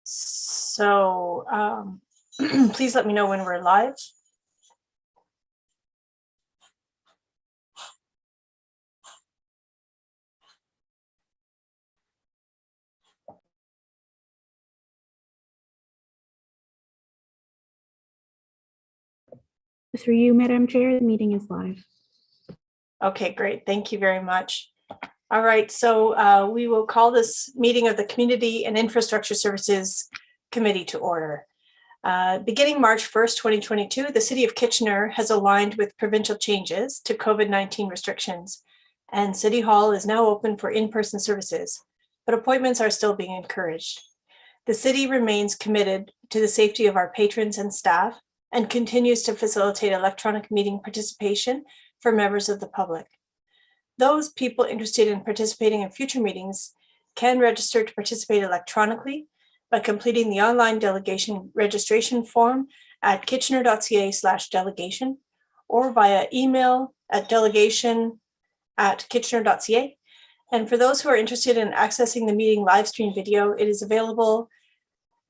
So please let me know when we're live. Through you, Madam Chair, the meeting is live. Okay, great. Thank you very much. All right, so we will call this meeting of the Community and Infrastructure Services Committee to order. Beginning March 1st, 2022, the City of Kitchener has aligned with provincial changes to COVID-19 restrictions, and City Hall is now open for in-person services, but appointments are still being encouraged. The city remains committed to the safety of our patrons and staff and continues to facilitate electronic meeting participation for members of the public. Those people interested in participating in future meetings can register to participate electronically by completing the online delegation registration form at kitchener.ca/delegation or via email at delegation@kitchener.ca. And for those who are interested in accessing the meeting live stream video, it is available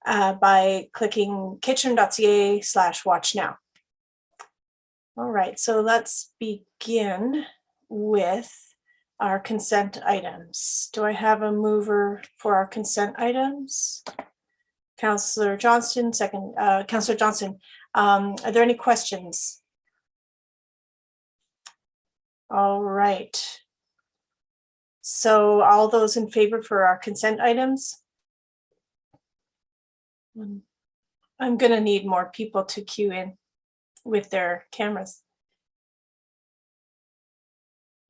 by clicking kitchener.ca/watchnow. All right, so let's begin with our consent items. Do I have a mover for our consent items? Councillor Johnston, second. Councillor Johnston, are there any questions? All right. So all those in favor for our consent items? I'm going to need more people to queue in with their cameras.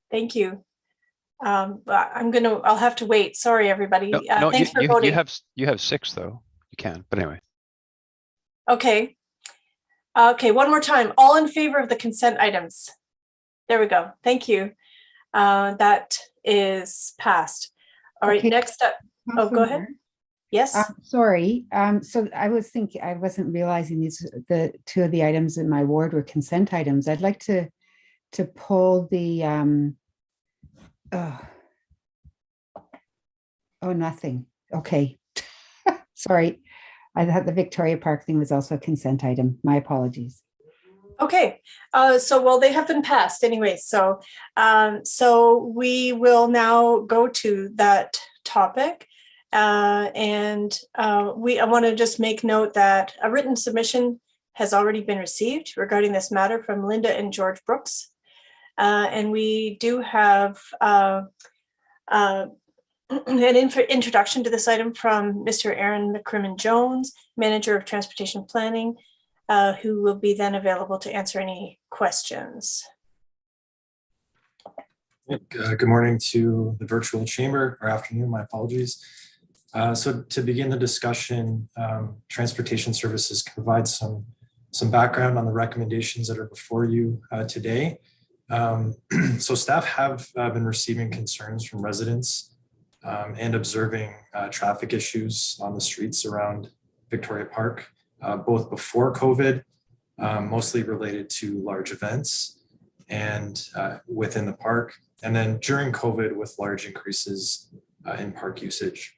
Thank you. I'll have to wait. Sorry, everybody. No, thanks for voting. You have 6 though. You can, but anyway. Okay. Okay, one more time. All in favor of the consent items? There we go. Thank you. That is passed. All right, next up. Oh, go ahead. Yes. Sorry. So I was thinking, I wasn't realizing the 2 of the items in my ward were consent items. I'd like to pull the nothing. Okay. Sorry. I thought the Victoria Park thing was also a consent item. My apologies. Okay. Well, they have been passed anyway. So we will now go to that topic. I want to just make note that a written submission has already been received regarding this matter from Linda and George Brooks. And we do have an introduction to this item from Mr. Aaron McCrimmon Jones, Manager of Transportation Planning, who will be then available to answer any questions. Good morning to the virtual chamber, or afternoon, my apologies. So to begin the discussion, Transportation Services can provide some background on the recommendations that are before you today. So staff have been receiving concerns from residents and observing traffic issues on the streets around Victoria Park, both before COVID, mostly related to large events and within the park, and then during COVID with large increases in park usage.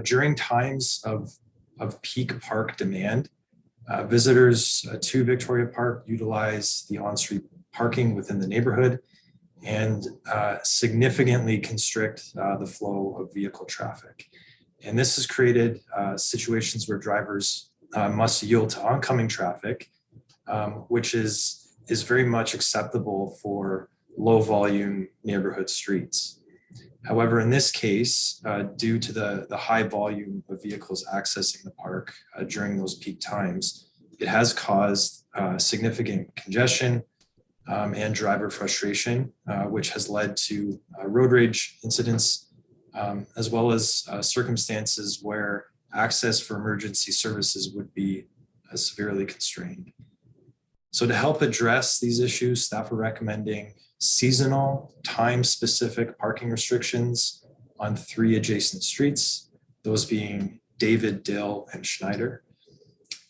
During times of peak park demand, visitors to Victoria Park utilize the on-street parking within the neighborhood and significantly constrict the flow of vehicle traffic. And this has created situations where drivers must yield to oncoming traffic, which is very much acceptable for low volume neighborhood streets. However, in this case, due to the high volume of vehicles accessing the park during those peak times, it has caused significant congestion and driver frustration, which has led to road rage incidents, as well as circumstances where access for emergency services would be severely constrained. So to help address these issues, staff are recommending seasonal, time-specific parking restrictions on 3 adjacent streets, those being David, Dill, and Schneider.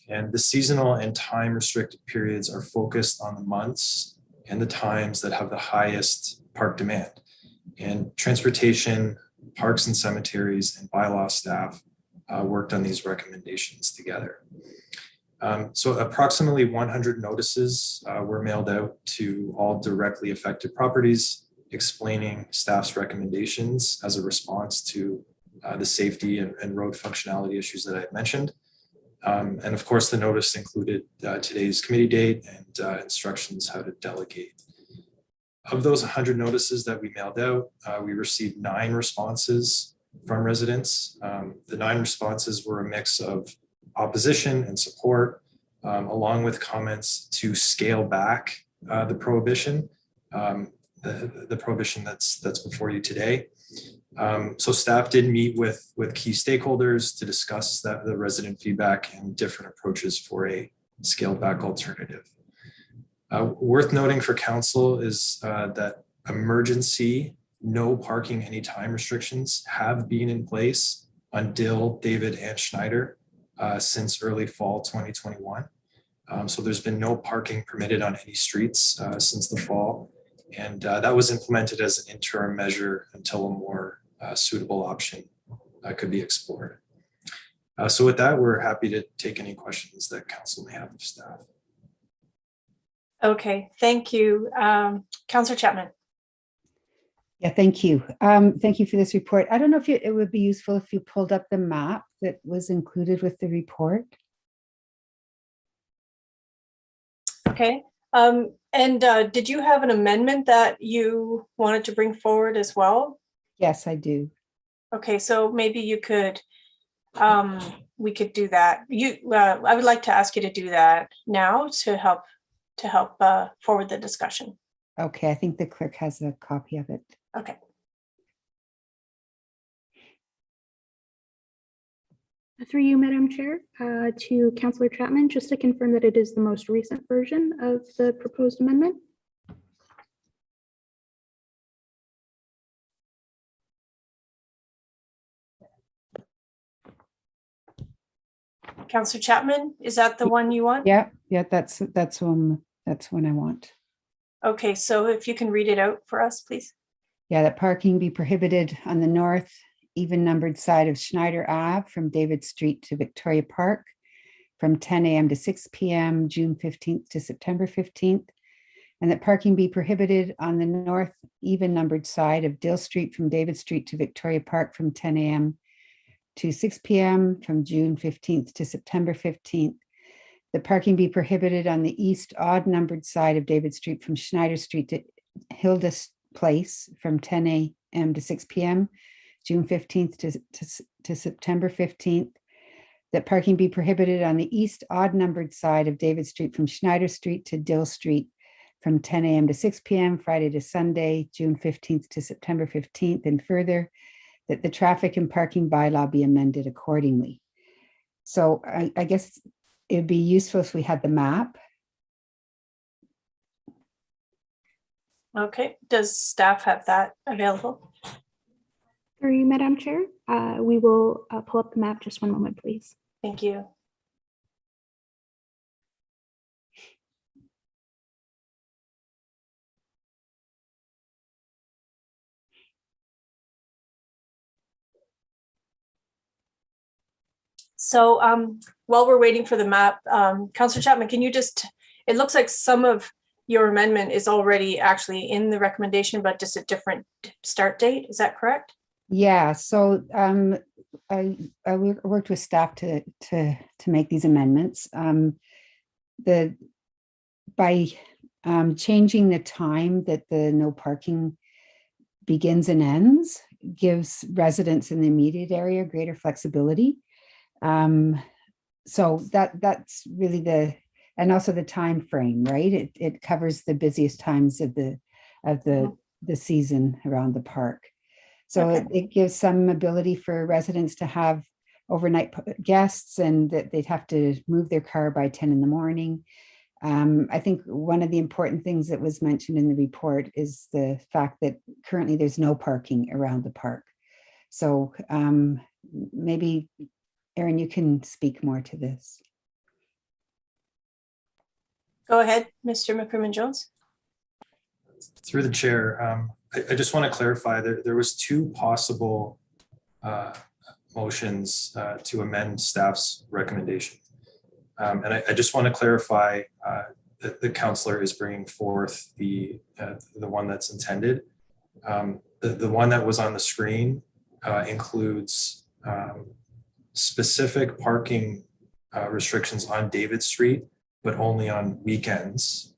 And the seasonal and time-restricted periods are focused on the months and the times that have the highest park demand. And transportation, parks and cemeteries, and bylaw staff worked on these recommendations together. So approximately 100 notices were mailed out to all directly affected properties, explaining staff's recommendations as a response to the safety and road functionality issues that I mentioned. And of course, the notice included today's committee date and instructions how to delegate. Of those 100 notices that we mailed out, we received 9 responses from residents. The 9 responses were a mix of opposition and support, along with comments to scale back the prohibition, the prohibition that's before you today. So staff did meet with key stakeholders to discuss the resident feedback and different approaches for a scaled back alternative. Worth noting for council is that emergency no parking anytime restrictions have been in place on Dill, David, and Schneider since early fall 2021. So there's been no parking permitted on any streets since the fall. And that was implemented as an interim measure until a more suitable option could be explored. So with that, we're happy to take any questions that council may have of staff. Okay, thank you. Councillor Chapman. Yeah, thank you. Thank you for this report. I don't know if it would be useful if you pulled up the map that was included with the report. Okay. Did you have an amendment that you wanted to bring forward as well? Yes, I do. Okay, so maybe you could, we could do that. I would like to ask you to do that now to help forward the discussion. Okay, I think the clerk has a copy of it. Okay. Through you, Madam Chair, to Councillor Chapman, just to confirm that it is the most recent version of the proposed amendment. Councillor Chapman, is that the one you want? Yeah, that's one I want. Okay, so if you can read it out for us, please. Yeah, that parking be prohibited on the north even numbered side of Schneider Ave from David Street to Victoria Park from 10 a.m. to 6 p.m. June 15th to September 15th. And that parking be prohibited on the north even numbered side of Dill Street from David Street to Victoria Park from 10 a.m. to 6 p.m. from June 15th to September 15th. The parking be prohibited on the east odd numbered side of David Street from Schneider Street to Hilda Place from 10 a.m. to 6 p.m. June 15th to September 15th. That parking be prohibited on the east odd numbered side of David Street from Schneider Street to Dill Street from 10 a.m. to 6 p.m. Friday to Sunday, June 15th to September 15th, and further, that the traffic and parking bylaw be amended accordingly. So I guess it'd be useful if we had the map. Okay, does staff have that available? Through you, Madam Chair, we will pull up the map. Just one moment, please. Thank you. So while we're waiting for the map, Councillor Chapman, can you just, it looks like some of your amendment is already actually in the recommendation, but just a different start date. Is that correct? Yeah, so I worked with staff to make these amendments. By changing the time that the no parking begins and ends gives residents in the immediate area greater flexibility. So that's really and also the time frame, right? It covers the busiest times of the season around the park. So Okay. it gives some ability for residents to have overnight guests and that they'd have to move their car by 10 in the morning. I think one of the important things that was mentioned in the report is the fact that currently there's no parking around the park. So maybe, Erin, you can speak more to this. Go ahead, Mr. McCrimmon-Jones. Through the chair, I just want to clarify that there was 2 possible motions to amend staff's recommendation. And I just want to clarify that the counselor is bringing forth the one that's intended. The one that was on the screen includes specific parking restrictions on David Street, but only on weekends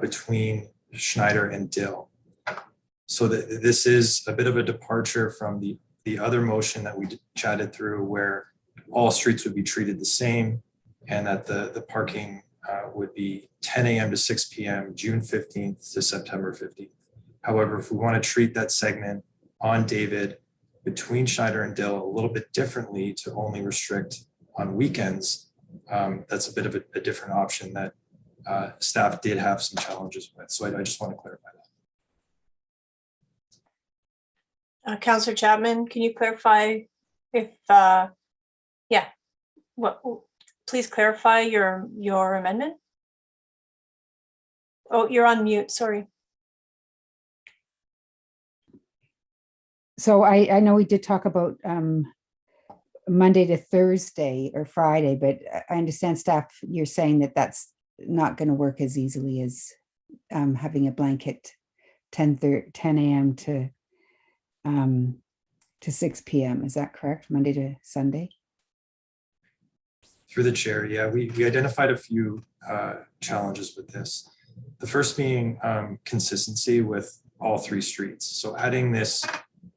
between Schneider and Dill. So this is a bit of a departure from the other motion that we chatted through, where all streets would be treated the same and that the parking would be 10 a.m. to 6 p.m., June 15th to September 15th. However, if we want to treat that segment on David between Schneider and Dill a little bit differently to only restrict on weekends, that's a bit of a different option that staff did have some challenges with. So I just want to clarify that. Councillor Chapman, can you clarify if, please clarify your amendment? Oh, you're on mute, sorry. So I know we did talk about Monday to Thursday or Friday, but I understand staff, you're saying that that's not going to work as easily as having a blanket 10 a.m. to 6 p.m. Is that correct? Monday to Sunday? Through the chair, yeah, we identified a few challenges with this. The first being consistency with all three streets. So adding this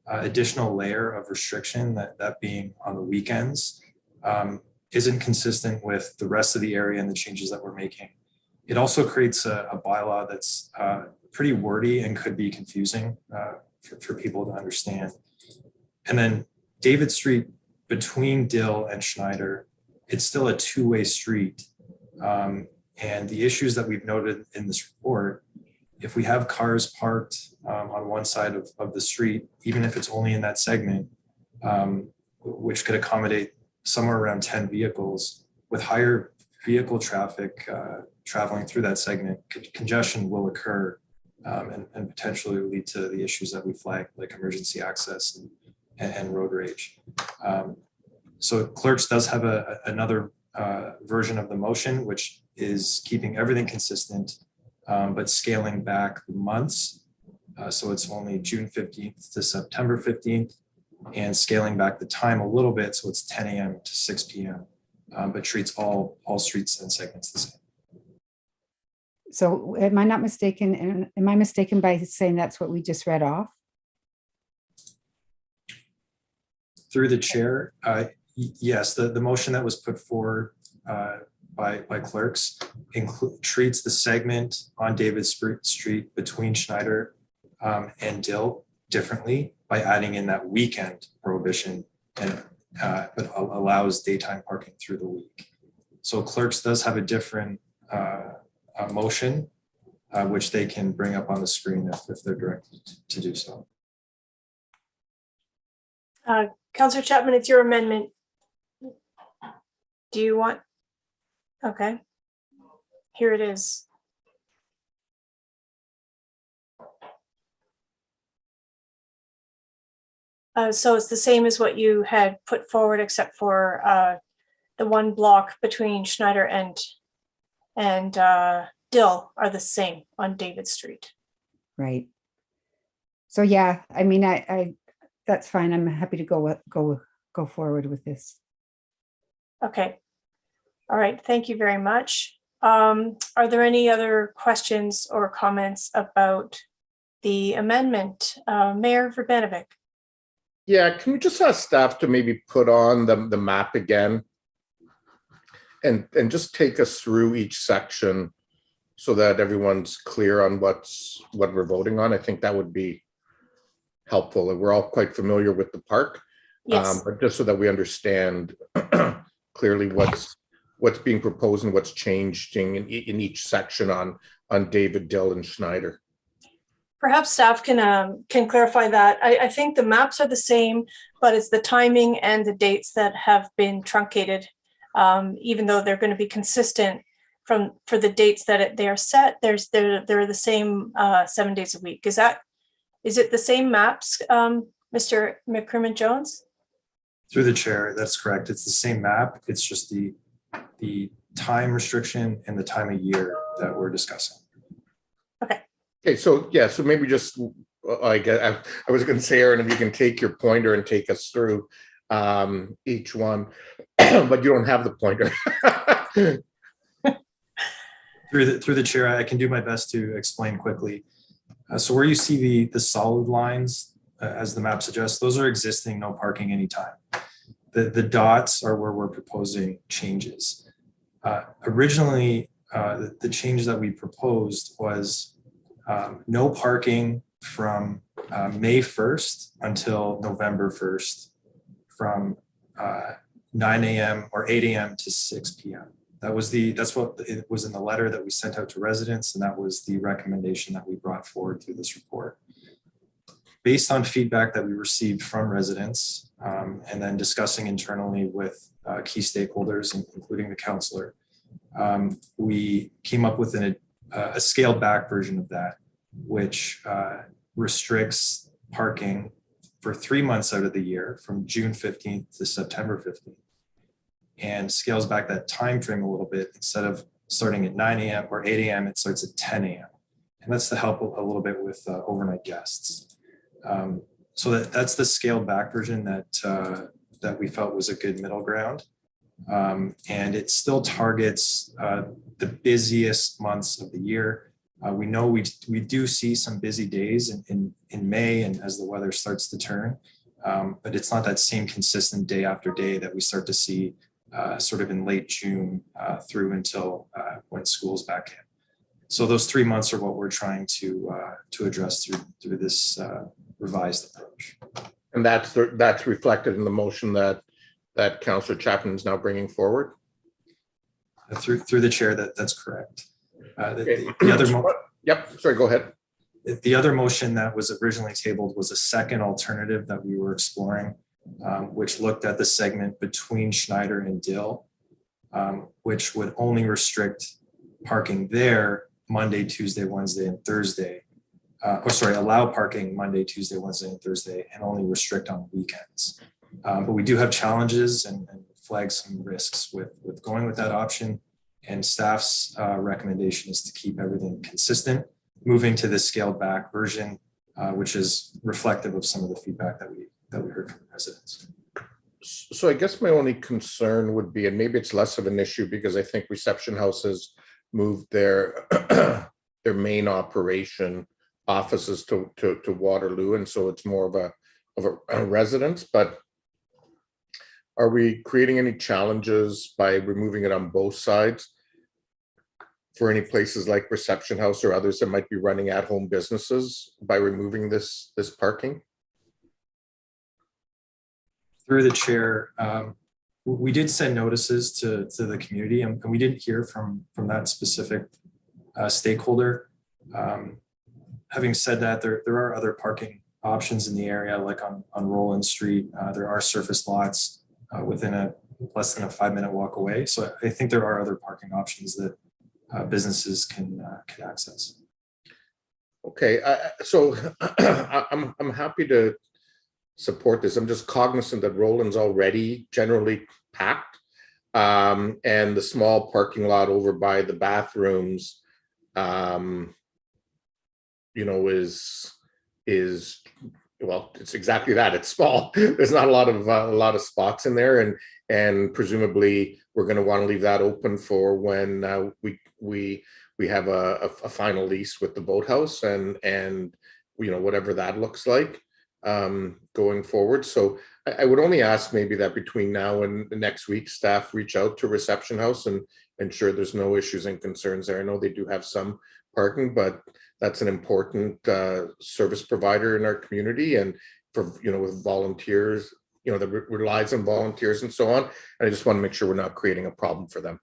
additional layer of restriction, that being on the weekends, isn't consistent with the rest of the area and the changes that we're making. It also creates a bylaw that's pretty wordy and could be confusing for people to understand. And then David Street between Dill and Schneider, it's still a two-way street. And the issues that we've noted in this report, if we have cars parked on one side of the street, even if it's only in that segment, which could accommodate somewhere around 10 vehicles, with higher vehicle traffic traveling through that segment, congestion will occur and potentially lead to the issues that we flagged, like emergency access and road rage. So clerks does have another version of the motion, which is keeping everything consistent, but scaling back the months. So it's only June 15th to September 15th, and scaling back the time a little bit. So it's 10 a.m. to 6 p.m., but treats all streets and segments the same. So am I not mistaken? And am I mistaken by saying that's what we just read off? Through the chair, yes, the motion that was put forward by clerks treats the segment on David Street between Schneider and Dill differently by adding in that weekend prohibition, and but allows daytime parking through the week. So clerks does have a different motion, which they can bring up on the screen if they're directed to do so. Councillor Chapman, it's your amendment. Do you want? Okay, here it is. So it's the same as what you had put forward, except for the one block between Schneider and Dill are the same on David Street. Right. So yeah, I mean, I that's fine. I'm happy to go forward with this. Okay. All right. Thank you very much. Are there any other questions or comments about the amendment? Mayor Verbanovic. Yeah, can we just ask staff to maybe put on the map again and just take us through each section so that everyone's clear on what we're voting on? I think that would be helpful. We're all quite familiar with the park, Yes. but just so that we understand clearly what's being proposed and what's changing in each section on David, Dill, and Schneider. Perhaps staff can clarify that. I think the maps are the same, but it's the timing and the dates that have been truncated, even though they're going to be consistent for the dates that they are set. They're the same 7 days a week. Is it the same maps, Mr. McCrimmon Jones? Through the chair, that's correct. It's the same map. It's just the time restriction and the time of year that we're discussing. Okay, so yeah, so maybe just, I was going to say, Aaron, if you can take your pointer and take us through each one, but you don't have the pointer. Through the chair, I can do my best to explain quickly. So where you see the solid lines, as the map suggests, those are existing, no parking anytime. The dots are where we're proposing changes. Originally, the change that we proposed was no parking from May 1st until November 1st from 9 a.m. or 8 a.m. to 6 p.m. That's what it was in the letter that we sent out to residents, and that was the recommendation that we brought forward through this report. Based on feedback that we received from residents and then discussing internally with key stakeholders, including the councillor, we came up with a scaled back version of that, which restricts parking for 3 months out of the year from June 15th to September 15th, and scales back that time frame a little bit. Instead of starting at 9 a.m. or 8 a.m., it starts at 10 a.m. And that's to help a little bit with overnight guests. So that's the scaled back version that we felt was a good middle ground. And it still targets the busiest months of the year. We know we do see some busy days in May and as the weather starts to turn, but it's not that same consistent day after day that we start to see sort of in late June through until when school's back in. So those 3 months are what we're trying to address through this revised approach. And that's reflected in the motion that Councillor Chapman is now bringing forward. Through the chair, that's correct. Okay. The other Yep, sorry, go ahead. The other motion that was originally tabled was a second alternative that we were exploring, which looked at the segment between Schneider and Dill, which would only restrict parking there Monday, Tuesday, Wednesday, and Thursday. Allow parking Monday, Tuesday, Wednesday, and Thursday, and only restrict on weekends. But we do have challenges and flag some risks with going with that option. And staff's recommendation is to keep everything consistent, moving to the scaled back version, which is reflective of some of the feedback that we heard from residents. So I guess my only concern would be, and maybe it's less of an issue because I think reception houses moved their their main operation offices to Waterloo, and so it's more of a residence. But are we creating any challenges by removing it on both sides for any places like reception house or others that might be running at-home businesses by removing this parking? Through the chair, we did send notices to the community, and we didn't hear from that specific stakeholder. Having said that, there are other parking options in the area, like on Roland Street. There are surface lots within less than a 5-minute walk away. So I think there are other parking options that businesses can access. Okay, so I'm happy to support this. I'm just cognizant that Roland's already generally packed, and the small parking lot over by the bathrooms, is well, it's exactly that. It's small. There's not a lot of spots in there, and presumably we're going to want to leave that open for when we have a final lease with the boathouse and whatever that looks like going forward. So I would only ask maybe that between now and the next week, staff reach out to reception house and ensure there's no issues and concerns there. I know they do have some parking, but that's an important service provider in our community, and for with volunteers, that relies on volunteers and so on. And I just want to make sure we're not creating a problem for them.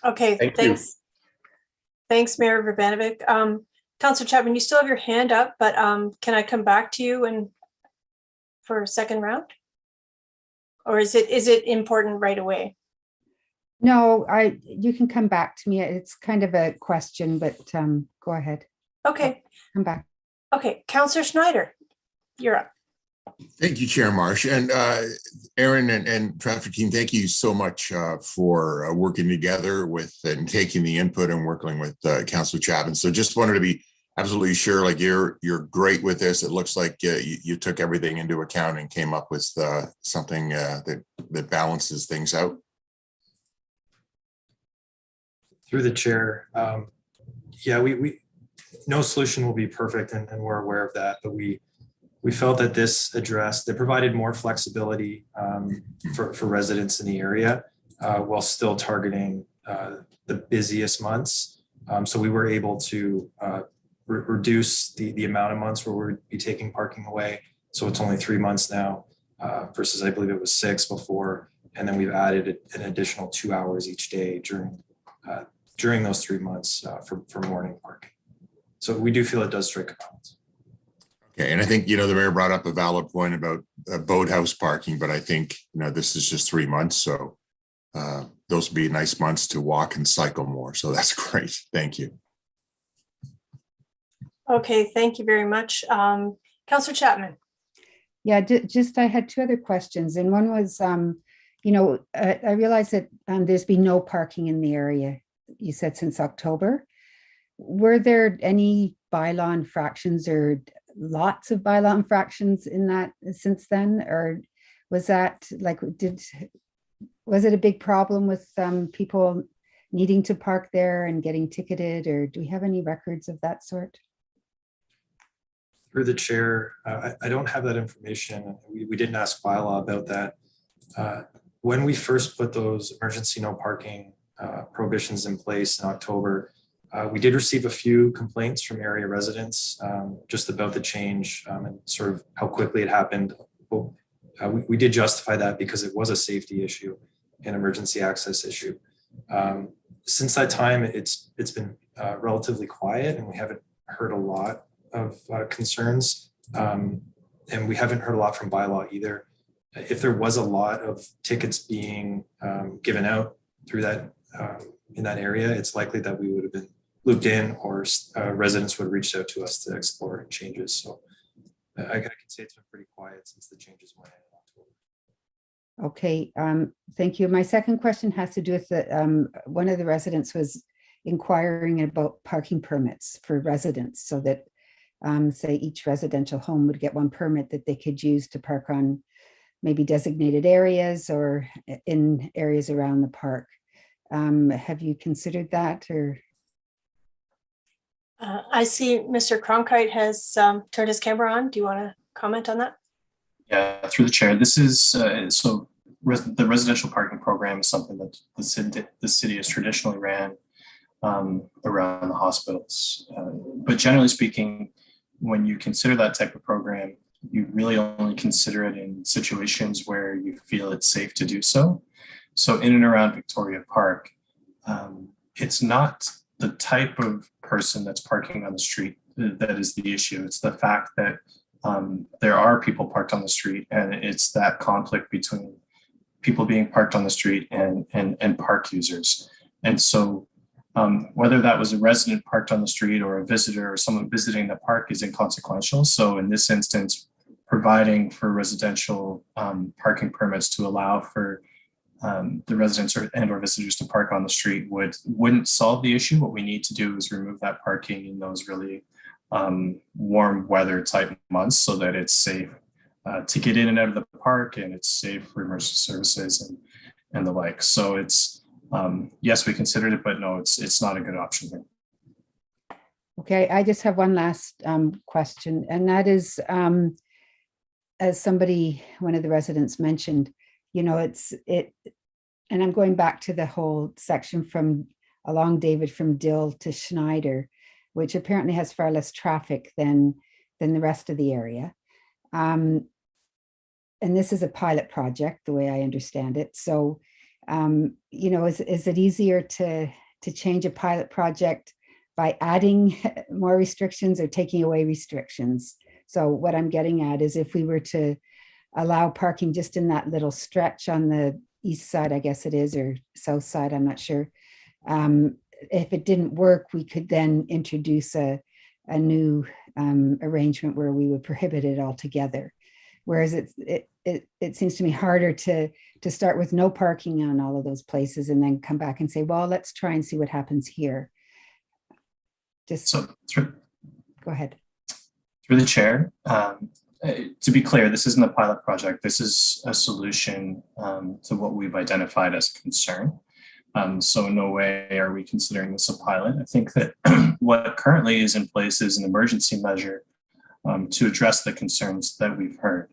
Okay, thanks. Thanks, Mayor Urbanovic. Councillor Chapman, you still have your hand up, but can I come back to you for a second round? Or is it important right away? No, you can come back to me. It's kind of a question, but go ahead. Okay. Come back. Okay, Councillor Schneider, you're up. Thank you, Chair Marsh. And Aaron and traffic team, thank you so much for working together with and taking the input and working with Councilor Chapman. So just wanted to be absolutely sure, like you're great with this. It looks like you took everything into account and came up with something that balances things out. Through the chair, yeah, we no solution will be perfect, and we're aware of that, but we felt that this addressed, it provided more flexibility for residents in the area while still targeting the busiest months. So we were able to reduce the amount of months where we'd be taking parking away. So it's only 3 months now versus I believe it was 6 before. And then we've added an additional 2 hours each day during those 3 months for morning parking. So we do feel it does strike a balance. Okay, and I think, the mayor brought up a valid point about boathouse parking, but I think, this is just 3 months. So those would be nice months to walk and cycle more. So that's great. Thank you. Okay, thank you very much. Councillor Chapman. Yeah, just I had 2 other questions, and one was, I realized that there's been no parking in the area, you said, since October. Were there any bylaw infractions or lots of bylaw infractions in that since then? Or was that was it a big problem with people needing to park there and getting ticketed, or do we have any records of that sort? Through the chair, I don't have that information. We didn't ask bylaw about that. When we first put those emergency no parking prohibitions in place in October, we did receive a few complaints from area residents just about the change and sort of how quickly it happened. We did justify that because it was a safety issue, an emergency access issue. Since that time, it's been relatively quiet, and we haven't heard a lot of concerns, and we haven't heard a lot from bylaw either. If there was a lot of tickets being given out through that in that area, it's likely that we would have been looped in, or residents would have reached out to us to explore changes. So I can say it's been pretty quiet since the changes went in October. Okay, thank you. My second question has to do with one of the residents was inquiring about parking permits for residents, so that say each residential home would get one permit that they could use to park on maybe designated areas or in areas around the park. Have you considered that, or? I see Mr. Cronkite has turned his camera on. Do you want to comment on that? Yeah, through the chair. This is the residential parking program is something that the city has traditionally ran around the hospitals. But generally speaking, when you consider that type of program, you really only consider it in situations where you feel it's safe to do so. So in and around Victoria Park, it's not the type of person that's parking on the street that is the issue. It's the fact that there are people parked on the street, and it's that conflict between people being parked on the street and park users. And so whether that was a resident parked on the street or a visitor or someone visiting the park is inconsequential. So in this instance, providing for residential parking permits to allow for the residents or visitors to park on the street wouldn't solve the issue. What we need to do is remove that parking in those really warm weather type months, so that it's safe to get in and out of the park, and it's safe for emergency services and the like. So it's yes, we considered it, but no, it's not a good option here. Okay, I just have one last question, and that is, as one of the residents mentioned, and I'm going back to the whole section along David from Dill to Schneider, which apparently has far less traffic than the rest of the area. And this is a pilot project, the way I understand it. So, is it easier to change a pilot project by adding more restrictions or taking away restrictions? So what I'm getting at is, if we were to allow parking just in that little stretch on the east side, I guess it is, or south side, I'm not sure. If it didn't work, we could then introduce a new arrangement where we would prohibit it altogether. Whereas it seems to me harder to start with no parking on all of those places and then come back and say, well, let's try and see what happens here. Just So go ahead. through the chair, to be clear, this isn't a pilot project. This is a solution to what we've identified as a concern. So in no way are we considering this a pilot. I think that what currently is in place is an emergency measure to address the concerns that we've heard.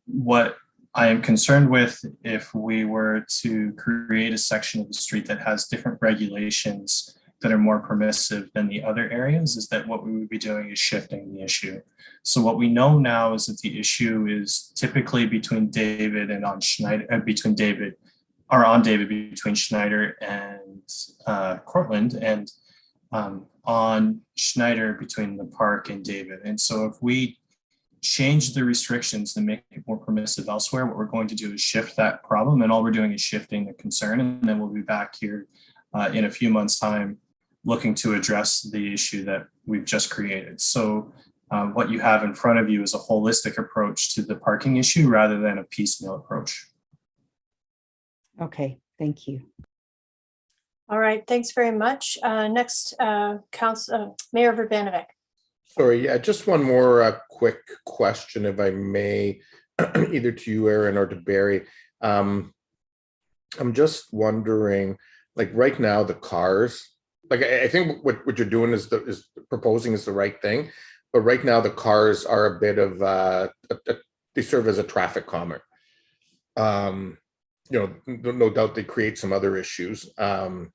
What I am concerned with, if we were to create a section of the street that has different regulations that are more permissive than the other areas, is that what we would be doing is shifting the issue. So what we know now is that the issue is typically between David and on Schneider, between David between Schneider and Cortland, and on Schneider between the park and David. And so if we change the restrictions to make it more permissive elsewhere, what we're going to do is shift that problem, and all we're doing is shifting the concern, and then we'll be back here in a few months' time looking to address the issue that we've just created. So what you have in front of you is a holistic approach to the parking issue rather than a piecemeal approach. Okay, thank you. All right, thanks very much. Next, Mayor Urbanovic. Sorry, yeah, just one more quick question, if I may, either to you, Aaron, or to Barry. I'm just wondering, like right now, the cars, like I think what you're doing is proposing is the right thing, but right now the cars are a bit of they serve as a traffic calmer. You know, no doubt they create some other issues. I'm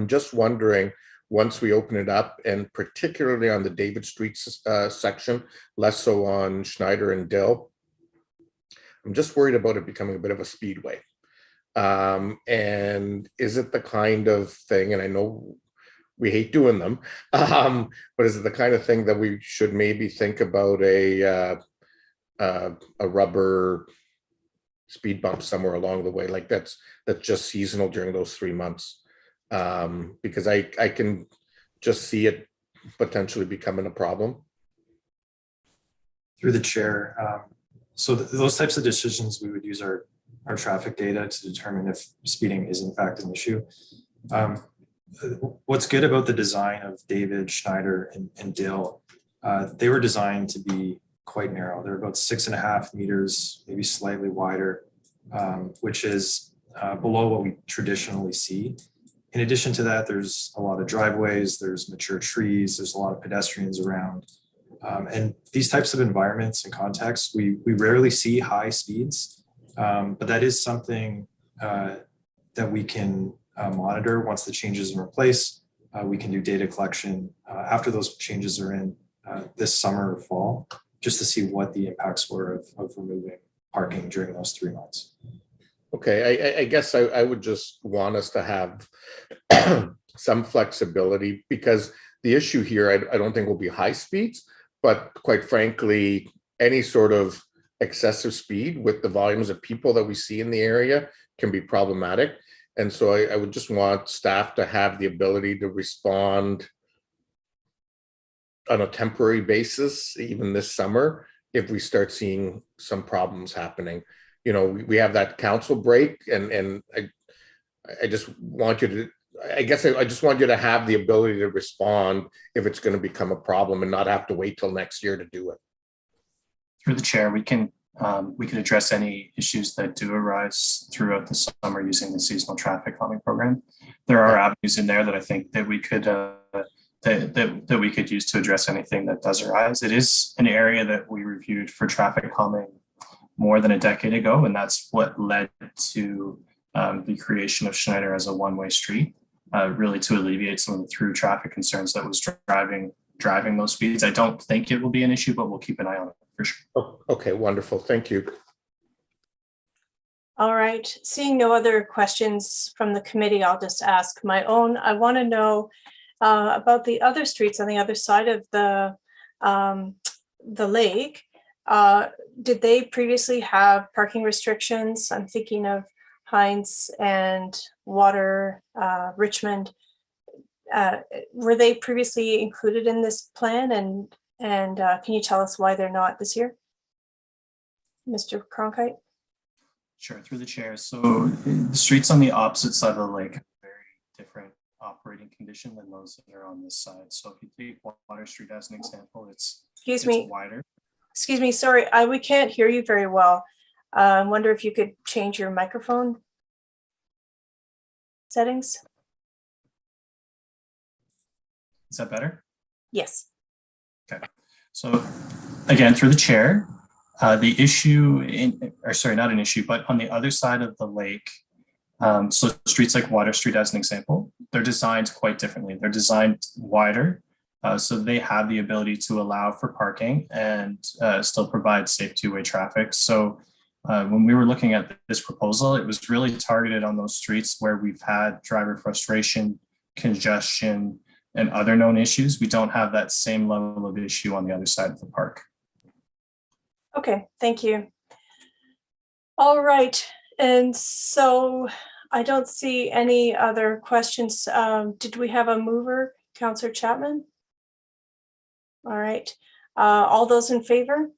just wondering, once we open it up, and particularly on the David Street section, less so on Schneider and Dill, I'm just worried about it becoming a bit of a speedway. And is it the kind of thing, and I know we hate doing them, but is it the kind of thing that we should maybe think about a rubber speed bump somewhere along the way, like that's just seasonal during those 3 months? Because I can just see it potentially becoming a problem. Through the chair. So those types of decisions, we would use our traffic data to determine if speeding is in fact an issue. What's good about the design of David, Schneider, and Dill, they were designed to be quite narrow. They're about 6.5 meters, maybe slightly wider, which is below what we traditionally see. In addition to that, there's a lot of driveways, there's mature trees, there's a lot of pedestrians around. And these types of environments and contexts, we rarely see high speeds, but that is something that we can monitor once the changes are in place. We can do data collection after those changes are in this summer or fall, just to see what the impacts were of removing parking during those 3 months. Okay, I guess I would just want us to have some flexibility, because the issue here, I don't think will be high speeds, but quite frankly, any sort of excessive speed with the volumes of people that we see in the area can be problematic. And so I would just want staff to have the ability to respond on a temporary basis, even this summer, if we start seeing some problems happening. You know, we have that council break, and I just want you to, I guess I just want you to have the ability to respond if it's going to become a problem, and not have to wait till next year to do it. Through the chair, we can address any issues that do arise throughout the summer using the seasonal traffic calming program. There are avenues in there that I think that we could that we could use to address anything that does arise. It is an area that we reviewed for traffic calming more than a decade ago, and that's what led to the creation of Schneider as a one-way street, really to alleviate some of the through traffic concerns that was driving those speeds. I don't think it will be an issue, but we'll keep an eye on it for sure. Oh, okay, wonderful. Thank you. All right, seeing no other questions from the committee, I'll just ask my own. I want to know about the other streets on the other side of the lake. Did they previously have parking restrictions? I'm thinking of Hines and Water, Richmond. Were they previously included in this plan? And can you tell us why they're not this year? Mr. Cronkite? Sure, through the chair. So the streets on the opposite side of the lake have a very different operating condition than those that are on this side. So if you take Water Street as an example, Excuse it's me. wider. Excuse me, sorry, we can't hear you very well. I wonder if you could change your microphone settings? Is that better? Yes. Okay. So again, through the chair, the issue or sorry, not an issue, but on the other side of the lake, so streets like Water Street as an example, they're designed quite differently. They're designed wider, so they have the ability to allow for parking and still provide safe two-way traffic. So when we were looking at this proposal, it was really targeted on those streets where we've had driver frustration, congestion, and other known issues. We don't have that same level of issue on the other side of the park. Okay, thank you. All right, and so I don't see any other questions. Did we have a mover, Councillor Chapman? All right, all those in favor?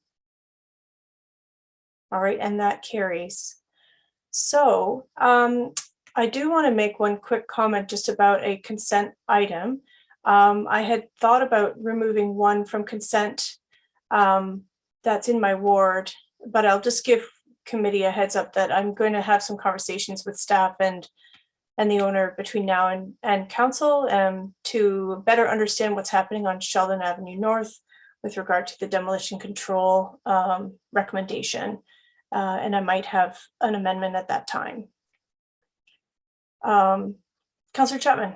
All right, and that carries. So I do want to make one quick comment just about a consent item. I had thought about removing one from consent that's in my ward, but I'll just give committee a heads up that I'm going to have some conversations with staff and the owner between now and council to better understand what's happening on Sheldon Avenue North with regard to the demolition control recommendation. And I might have an amendment at that time. Councillor Chapman.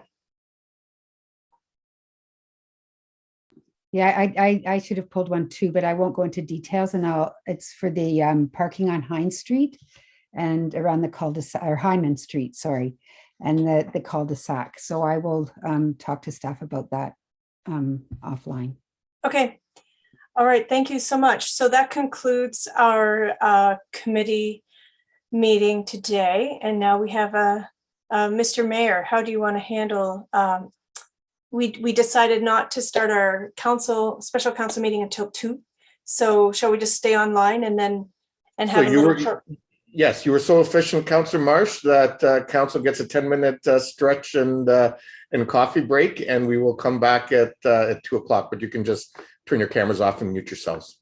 Yeah, I should have pulled one too, but I won't go into details, and it's for the parking on Hines Street and around the cul-de-sac, or Hyman Street, sorry, and the cul-de-sac. So I will talk to staff about that offline. Okay. All right, thank you so much. So that concludes our committee meeting today. And now we have Mr. Mayor, how do you want to handle, we decided not to start our special council meeting until 2. So shall we just stay online and then have a little short? Yes, you were so efficient, Councillor Marsh, that council gets a 10-minute stretch and coffee break, and we will come back at 2 o'clock, but you can just turn your cameras off and mute yourselves.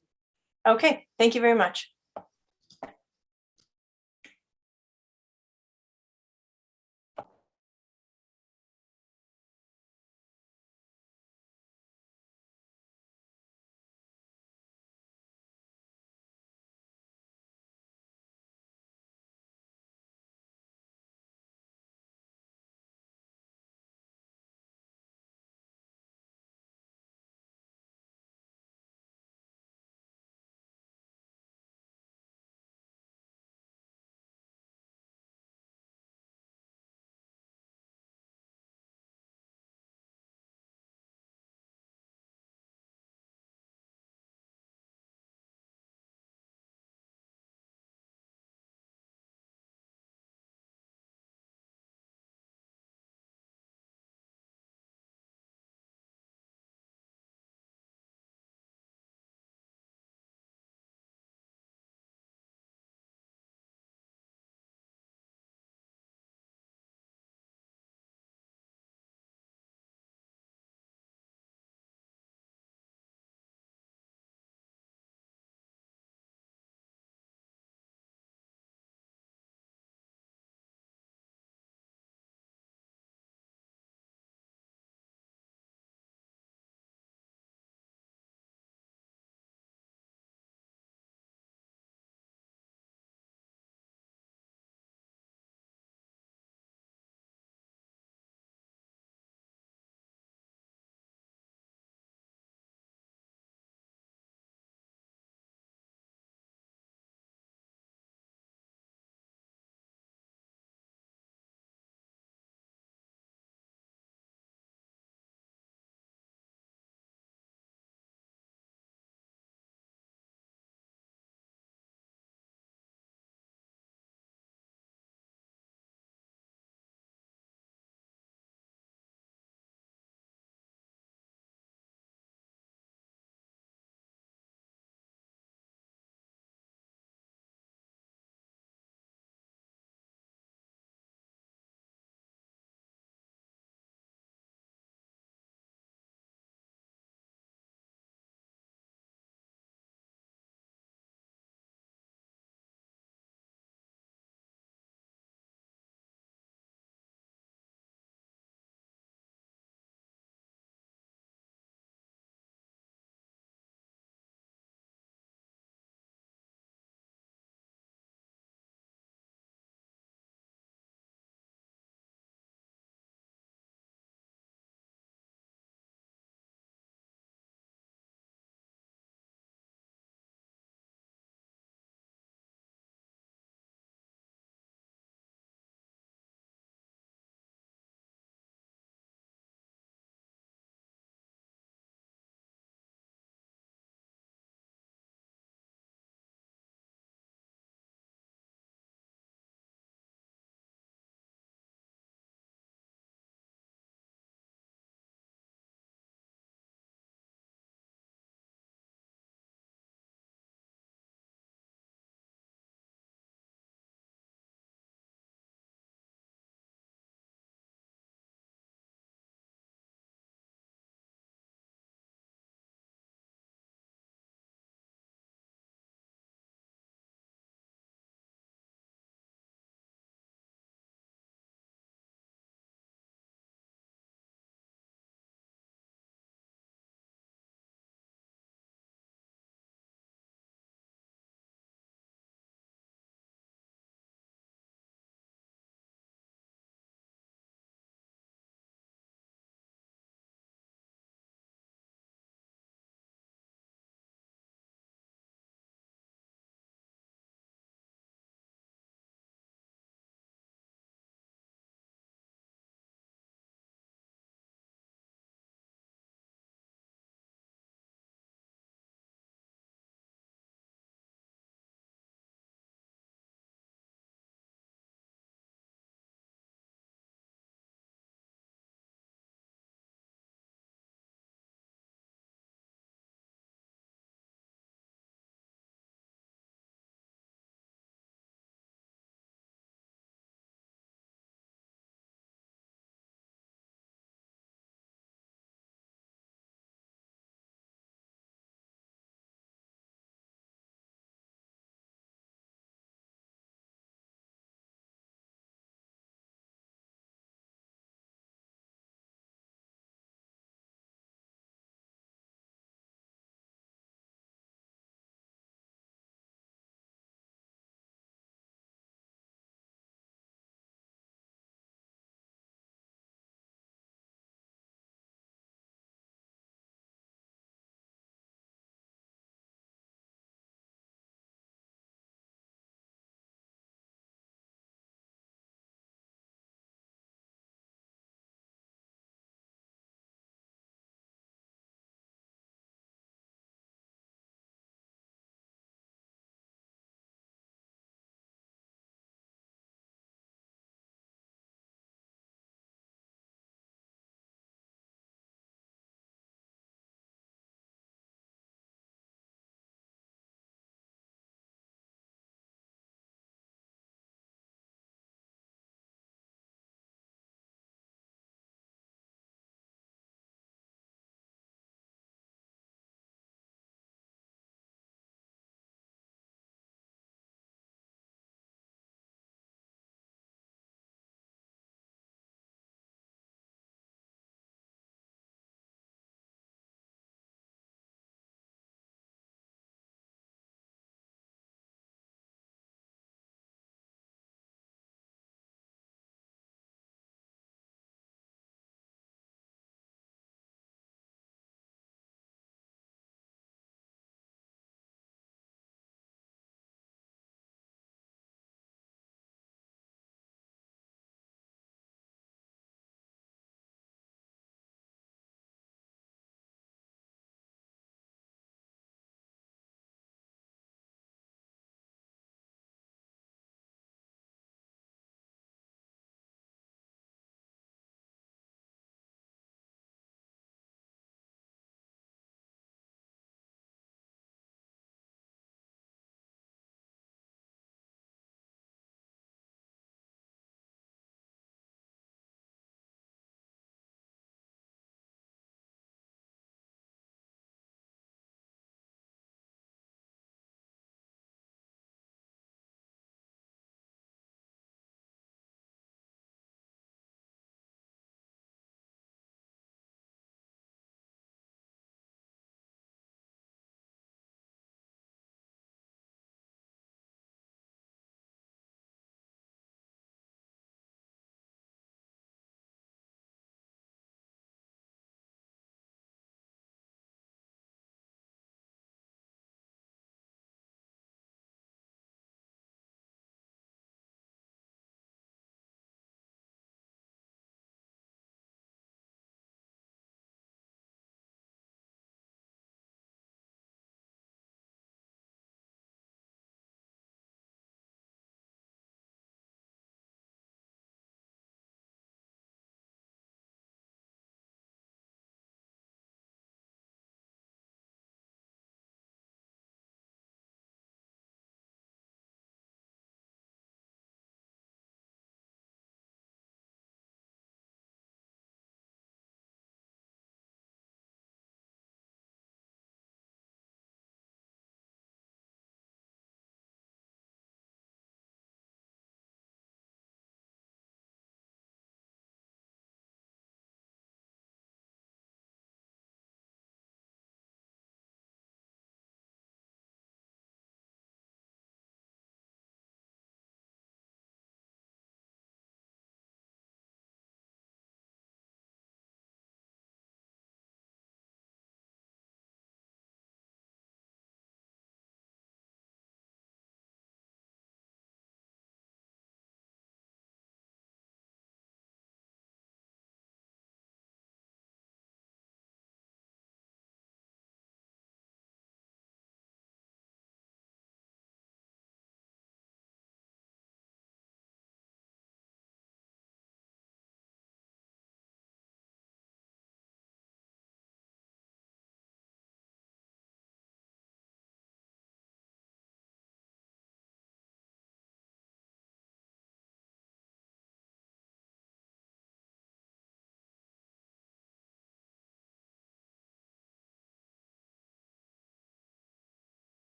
Okay, thank you very much.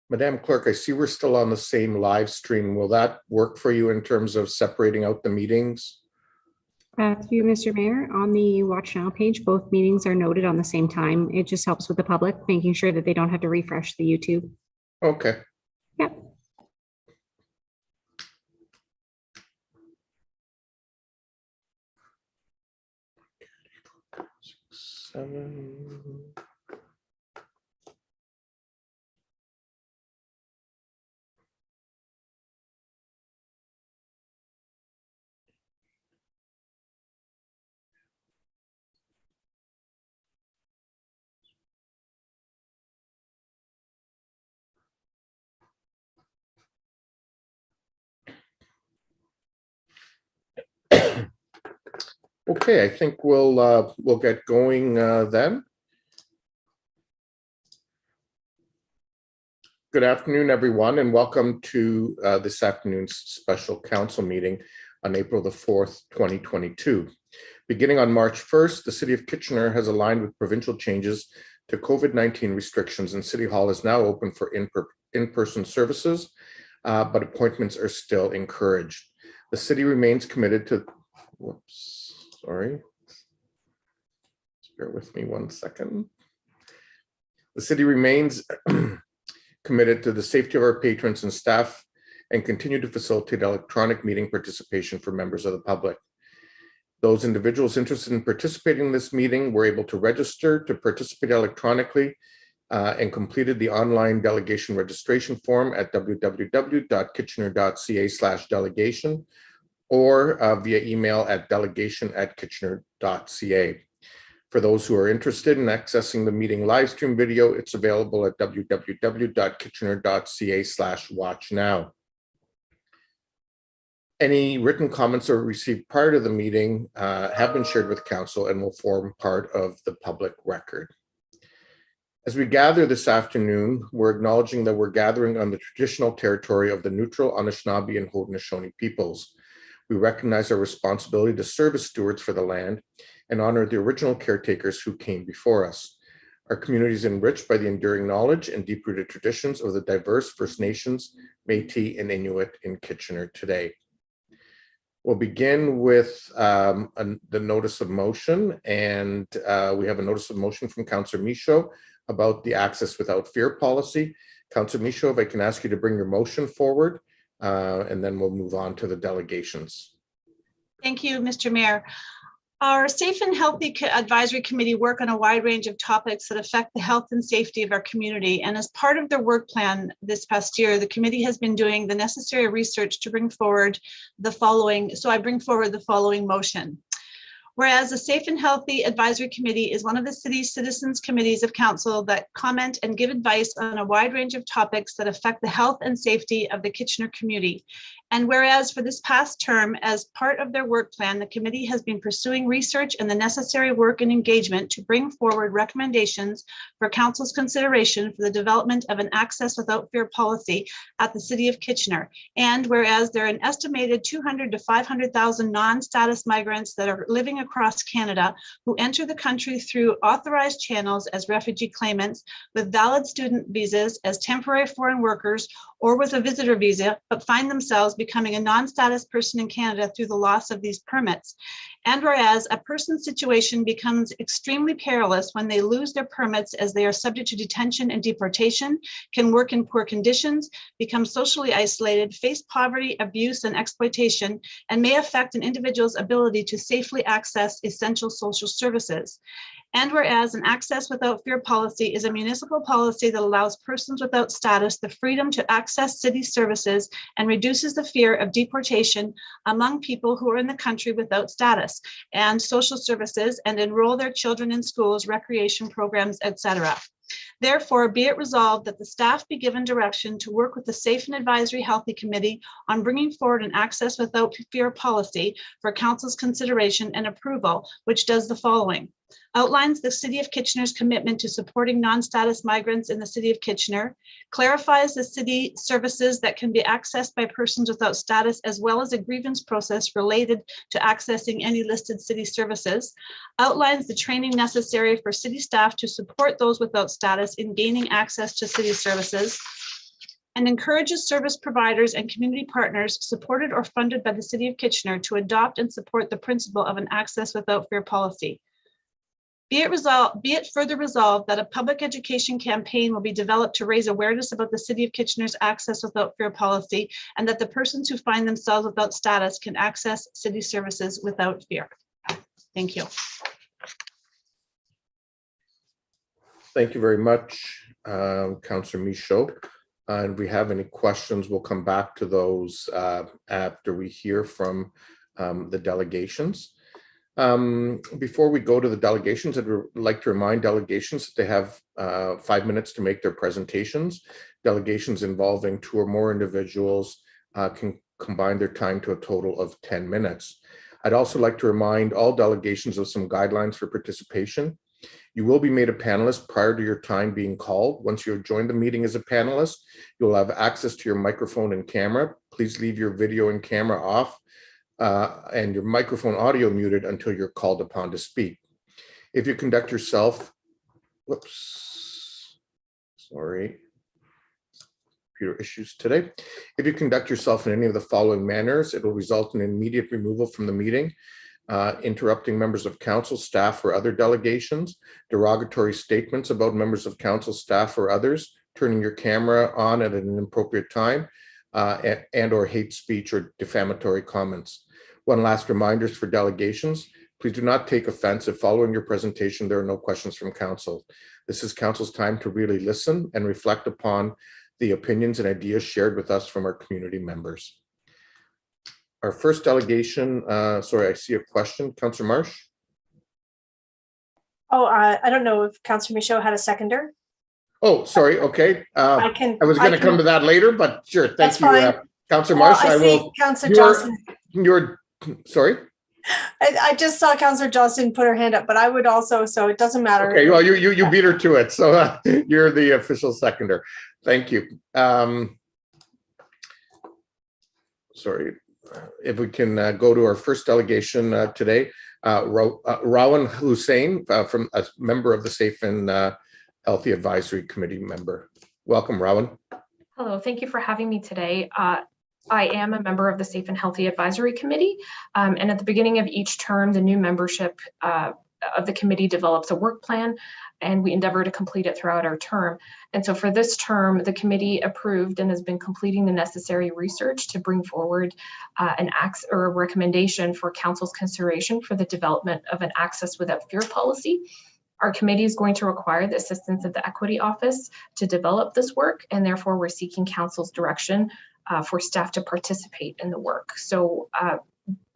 Madam Clerk, I see we're still on the same live stream. Will that work for you in terms of separating out the meetings? Through Mr. Mayor, on the Watch Now page, both meetings are noted on the same time. It just helps with the public, making sure that they don't have to refresh the YouTube. Okay. Yep. Seven. Okay, I think we'll get going then. Good afternoon, everyone, and welcome to this afternoon's special council meeting on April the 4th, 2022. Beginning on March 1st, the City of Kitchener has aligned with provincial changes to COVID-19 restrictions, and City Hall is now open for in-person services, but appointments are still encouraged. The city remains committed to, sorry, bear with me 1 second. The city remains committed to the safety of our patrons and staff and continue to facilitate electronic meeting participation for members of the public. Those individuals interested in participating in this meeting were able to register to participate electronically and completed the online delegation registration form at www.kitchener.ca/delegation or via email at delegation@kitchener.ca. For those who are interested in accessing the meeting live stream video, it's available at www.kitchener.ca/watchnow. Any written comments are received prior to the meeting have been shared with council and will form part of the public record. As we gather this afternoon, we're acknowledging that we're gathering on the traditional territory of the neutral Anishinaabe and Haudenosaunee peoples. We recognize our responsibility to serve as stewards for the land and honor the original caretakers who came before us. Our community is enriched by the enduring knowledge and deep-rooted traditions of the diverse First Nations, Métis, and Inuit in Kitchener today. We'll begin with the notice of motion, and we have a notice of motion from Councillor Michaud about the Access Without Fear policy. Councillor Michaud, if I can ask you to bring your motion forward, and then we'll move on to the delegations. Thank you, Mr. Mayor. Our Safe and Healthy Advisory Committee work on a wide range of topics that affect the health and safety of our community. And as part of their work plan this past year, the committee has been doing the necessary research to bring forward the following. So I bring forward the following motion. Whereas the Safe and Healthy Advisory Committee is one of the city's citizens committees of council that comment and give advice on a wide range of topics that affect the health and safety of the Kitchener community. And whereas for this past term, as part of their work plan, the committee has been pursuing research and the necessary work and engagement to bring forward recommendations for council's consideration for the development of an Access Without Fear policy at the City of Kitchener. And whereas there are an estimated 200 to 500,000 non-status migrants that are living across Canada who enter the country through authorized channels as refugee claimants with valid student visas, as temporary foreign workers, or with a visitor visa, but find themselves becoming a non-status person in Canada through the loss of these permits. And whereas a person's situation becomes extremely perilous when they lose their permits as they are subject to detention and deportation, can work in poor conditions, become socially isolated, face poverty, abuse, and exploitation, and may affect an individual's ability to safely access essential social services. And whereas an Access Without Fear policy is a municipal policy that allows persons without status the freedom to access city services and reduces the fear of deportation among people who are in the country without status and social services and enroll their children in schools, recreation programs, etc. Therefore, be it resolved that the staff be given direction to work with the Safe and Advisory Healthy Committee on bringing forward an Access Without Fear policy for council's consideration and approval, which does the following. Outlines the City of Kitchener's commitment to supporting non-status migrants in the City of Kitchener, clarifies the city services that can be accessed by persons without status, as well as a grievance process related to accessing any listed city services, outlines the training necessary for city staff to support those without status in gaining access to city services, and encourages service providers and community partners supported or funded by the City of Kitchener to adopt and support the principle of an access without fear policy. Be it further resolved that a public education campaign will be developed to raise awareness about the City of Kitchener's access without fear policy, and that the persons who find themselves without status can access city services without fear. Thank you. Thank you very much, Councillor Michaud. And if we have any questions, we'll come back to those after we hear from the delegations. Before we go to the delegations, I'd like to remind delegations that they have 5 minutes to make their presentations. Delegations involving 2 or more individuals can combine their time to a total of 10 minutes. I'd also like to remind all delegations of some guidelines for participation. You will be made a panelist prior to your time being called. Once you have joined the meeting as a panelist, you'll have access to your microphone and camera. Please leave your video and camera off and your microphone audio muted until you're called upon to speak. If you conduct yourself, computer issues today. If you conduct yourself in any of the following manners, it will result in immediate removal from the meeting, interrupting members of council, staff, or other delegations, derogatory statements about members of council, staff, or others, turning your camera on at an inappropriate time, and or hate speech or defamatory comments. One last reminder for delegations, please do not take offense if following your presentation there are no questions from council. This is council's time to really listen and reflect upon the opinions and ideas shared with us from our community members. Our first delegation, sorry, I see a question. Councillor Marsh. Oh, I don't know if Councillor Michaud had a seconder. Oh, sorry. Okay. I was going to come to that later, but sure. Thank you, Councillor Well, Marsh. I see Councillor Johnson. Sorry. I just saw Councillor Johnson put her hand up, but I would also, so it doesn't matter. Okay, well, you beat her to it, so you're the official seconder. Thank you. Sorry, if we can go to our first delegation today, Rowan Hussein, from a member of the Safe and Healthy Advisory Committee member. Welcome, Rowan. Hello, thank you for having me today. I am a member of the Safe and Healthy Advisory Committee, and at the beginning of each term, the new membership of the committee develops a work plan, and we endeavor to complete it throughout our term. And so for this term, the committee approved and has been completing the necessary research to bring forward a recommendation for council's consideration for the development of an access without fear policy. Our committee is going to require the assistance of the Equity Office to develop this work, and therefore we're seeking council's direction for staff to participate in the work. So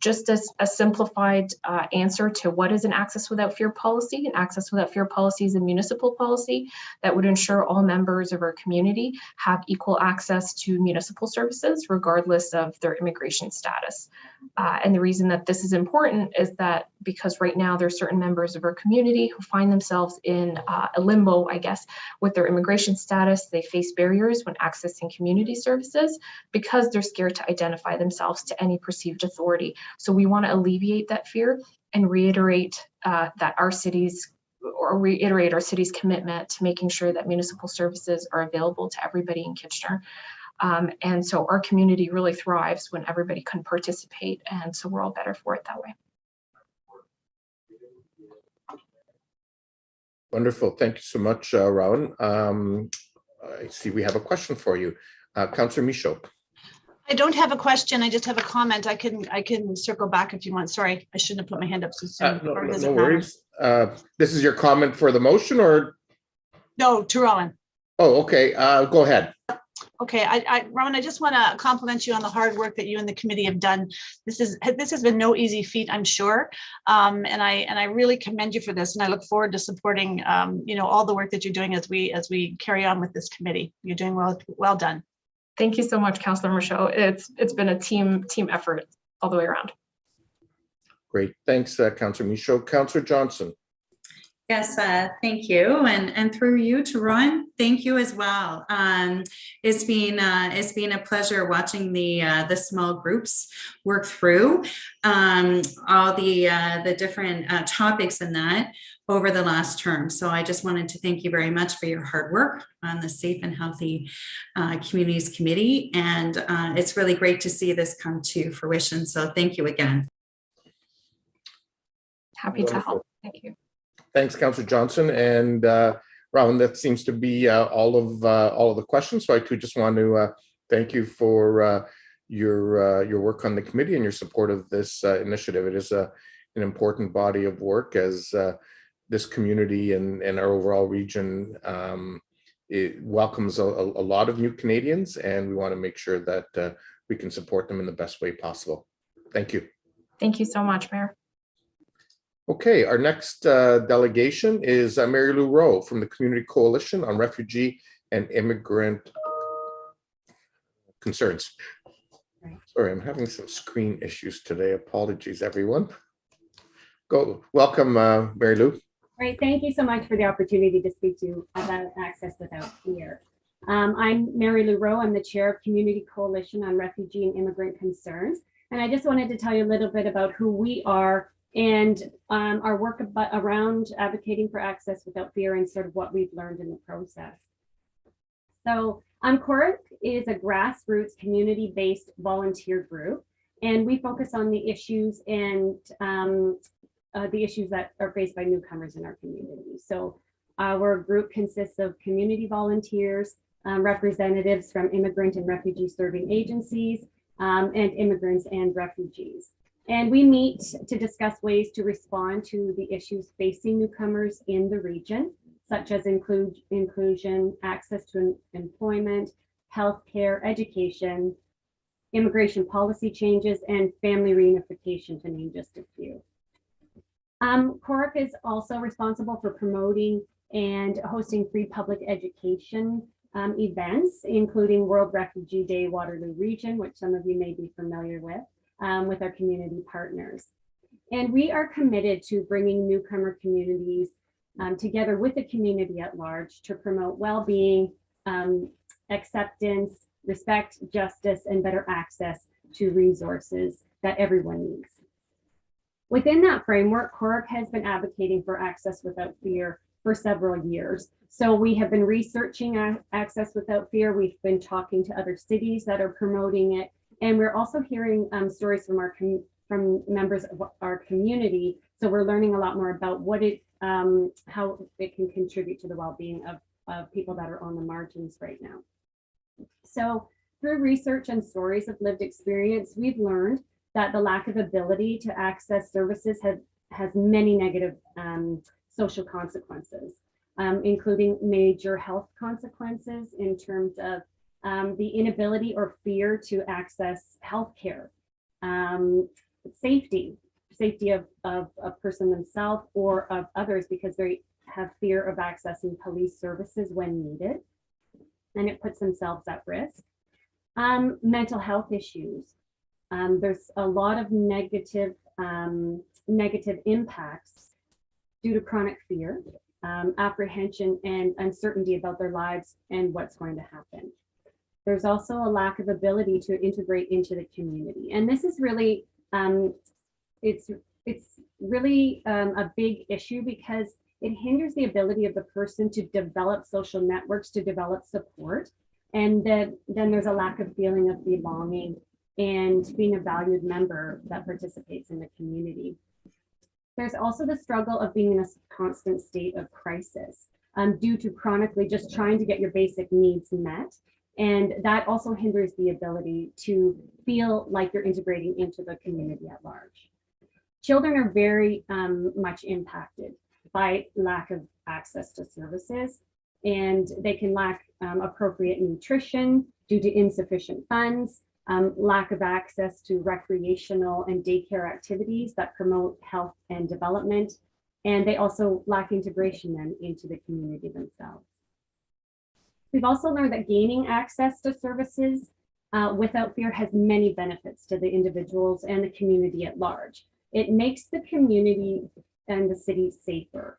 just as a simplified answer to what is an access without fear policy. An access without fear policy is a municipal policy that would ensure all members of our community have equal access to municipal services, regardless of their immigration status. And the reason that this is important is that because right now there are certain members of our community who find themselves in a limbo, I guess, with their immigration status. They face barriers when accessing community services because they're scared to identify themselves to any perceived authority. So we want to alleviate that fear and reiterate our city's commitment to making sure that municipal services are available to everybody in Kitchener. And so our community really thrives when everybody can participate, and so we're all better for it that way. Wonderful. Thank you so much, Rowan. I see we have a question for you. Councillor Michaud. I don't have a question. I just have a comment. I can circle back if you want. Sorry, I shouldn't have put my hand up so soon. No worries. This is your comment for the motion, or? No, to Rowan. Oh, okay. Go ahead. Okay, Rowan, I just want to compliment you on the hard work that you and the committee have done. This has been no easy feat, I'm sure, and I really commend you for this, and I look forward to supporting all the work that you're doing as we carry on with this committee. You're doing well done. Thank you so much, Councillor Michaud. It's been a team effort all the way around. Great, thanks, Councillor Michaud. Councillor Johnson. Yes, thank you, and through you to Ron, thank you as well. It's been a pleasure watching the small groups work through all the different topics in that over the last term. So I just wanted to thank you very much for your hard work on the Safe and Healthy Communities Committee, and it's really great to see this come to fruition. So thank you again. Happy to help. Thank you. Thanks, Councillor Johnson. And Ron, that seems to be all of the questions. So I too just want to thank you for your work on the committee and your support of this initiative. It is an important body of work as this community and our overall region it welcomes a lot of new Canadians, and we want to make sure that we can support them in the best way possible. Thank you. Thank you so much, Mayor. Okay, our next delegation is Mary Lou Rowe from the Community Coalition on Refugee and Immigrant Concerns. Sorry, I'm having some screen issues today. Apologies, everyone. Welcome, Mary Lou. Right, thank you so much for the opportunity to speak to you about Access Without Fear. I'm Mary Lou Rowe. I'm the chair of Community Coalition on Refugee and Immigrant Concerns. And I just wanted to tell you a little bit about who we are and our work around advocating for access without fear and sort of what we've learned in the process. So CORIC is a grassroots community-based volunteer group, and we focus on the issues and the issues that are faced by newcomers in our community. So our group consists of community volunteers, representatives from immigrant and refugee serving agencies, and immigrants and refugees. And we meet to discuss ways to respond to the issues facing newcomers in the region, such as inclusion, access to employment, healthcare, education, immigration policy changes, and family reunification, to name just a few. CORIC is also responsible for promoting and hosting free public education events, including World Refugee Day Waterloo Region, which some of you may be familiar with our community partners. And we are committed to bringing newcomer communities together with the community at large to promote well-being, acceptance, respect, justice, and better access to resources that everyone needs. Within that framework, CORIC has been advocating for Access Without Fear for several years. So we have been researching Access Without Fear. We've been talking to other cities that are promoting it. And we're also hearing stories from members of our community. So we're learning a lot more about what how it can contribute to the well-being of people that are on the margins right now. So through research and stories of lived experience, we've learned that the lack of ability to access services has many negative social consequences, including major health consequences in terms of the inability or fear to access healthcare, safety of a person themselves or of others because they have fear of accessing police services when needed, and it puts themselves at risk. Mental health issues. There's a lot of negative impacts due to chronic fear, apprehension, and uncertainty about their lives and what's going to happen. There's also a lack of ability to integrate into the community. And this is really, it's really a big issue because it hinders the ability of the person to develop social networks, to develop support. And then there's a lack of feeling of belonging and being a valued member that participates in the community. There's also the struggle of being in a constant state of crisis due to chronically just trying to get your basic needs met. And that also hinders the ability to feel like you're integrating into the community at large. Children are very much impacted by lack of access to services, and they can lack appropriate nutrition due to insufficient funds, lack of access to recreational and daycare activities that promote health and development, and they also lack integration then into the community themselves. We've also learned that gaining access to services without fear has many benefits to the individuals and the community at large. It makes the community and the city safer.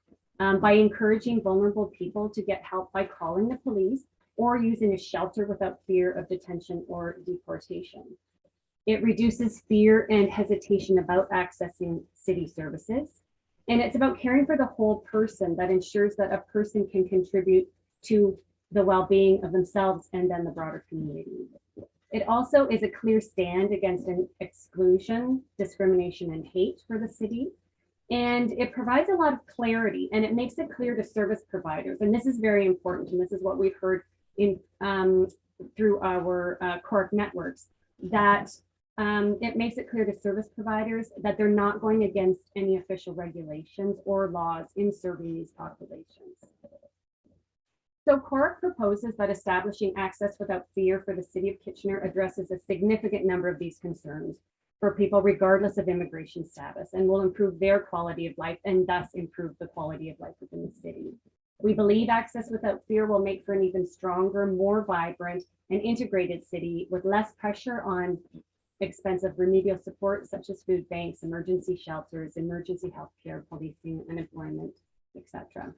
by encouraging vulnerable people to get help by calling the police or using a shelter without fear of detention or deportation. It reduces fear and hesitation about accessing city services. And it's about caring for the whole person that ensures that a person can contribute to the well-being of themselves and then the broader community. It also is a clear stand against an exclusion, discrimination, and hate for the city. And it provides a lot of clarity, and it makes it clear to service providers. And this is very important, and this is what we've heard in through our CORC networks, that it makes it clear to service providers that they're not going against any official regulations or laws in serving these populations. So CORC proposes that establishing access without fear for the city of Kitchener addresses a significant number of these concerns for people regardless of immigration status, and will improve their quality of life and thus improve the quality of life within the city. We believe access without fear will make for an even stronger, more vibrant and integrated city with less pressure on expensive remedial support such as food banks, emergency shelters, emergency healthcare, policing, unemployment, etc.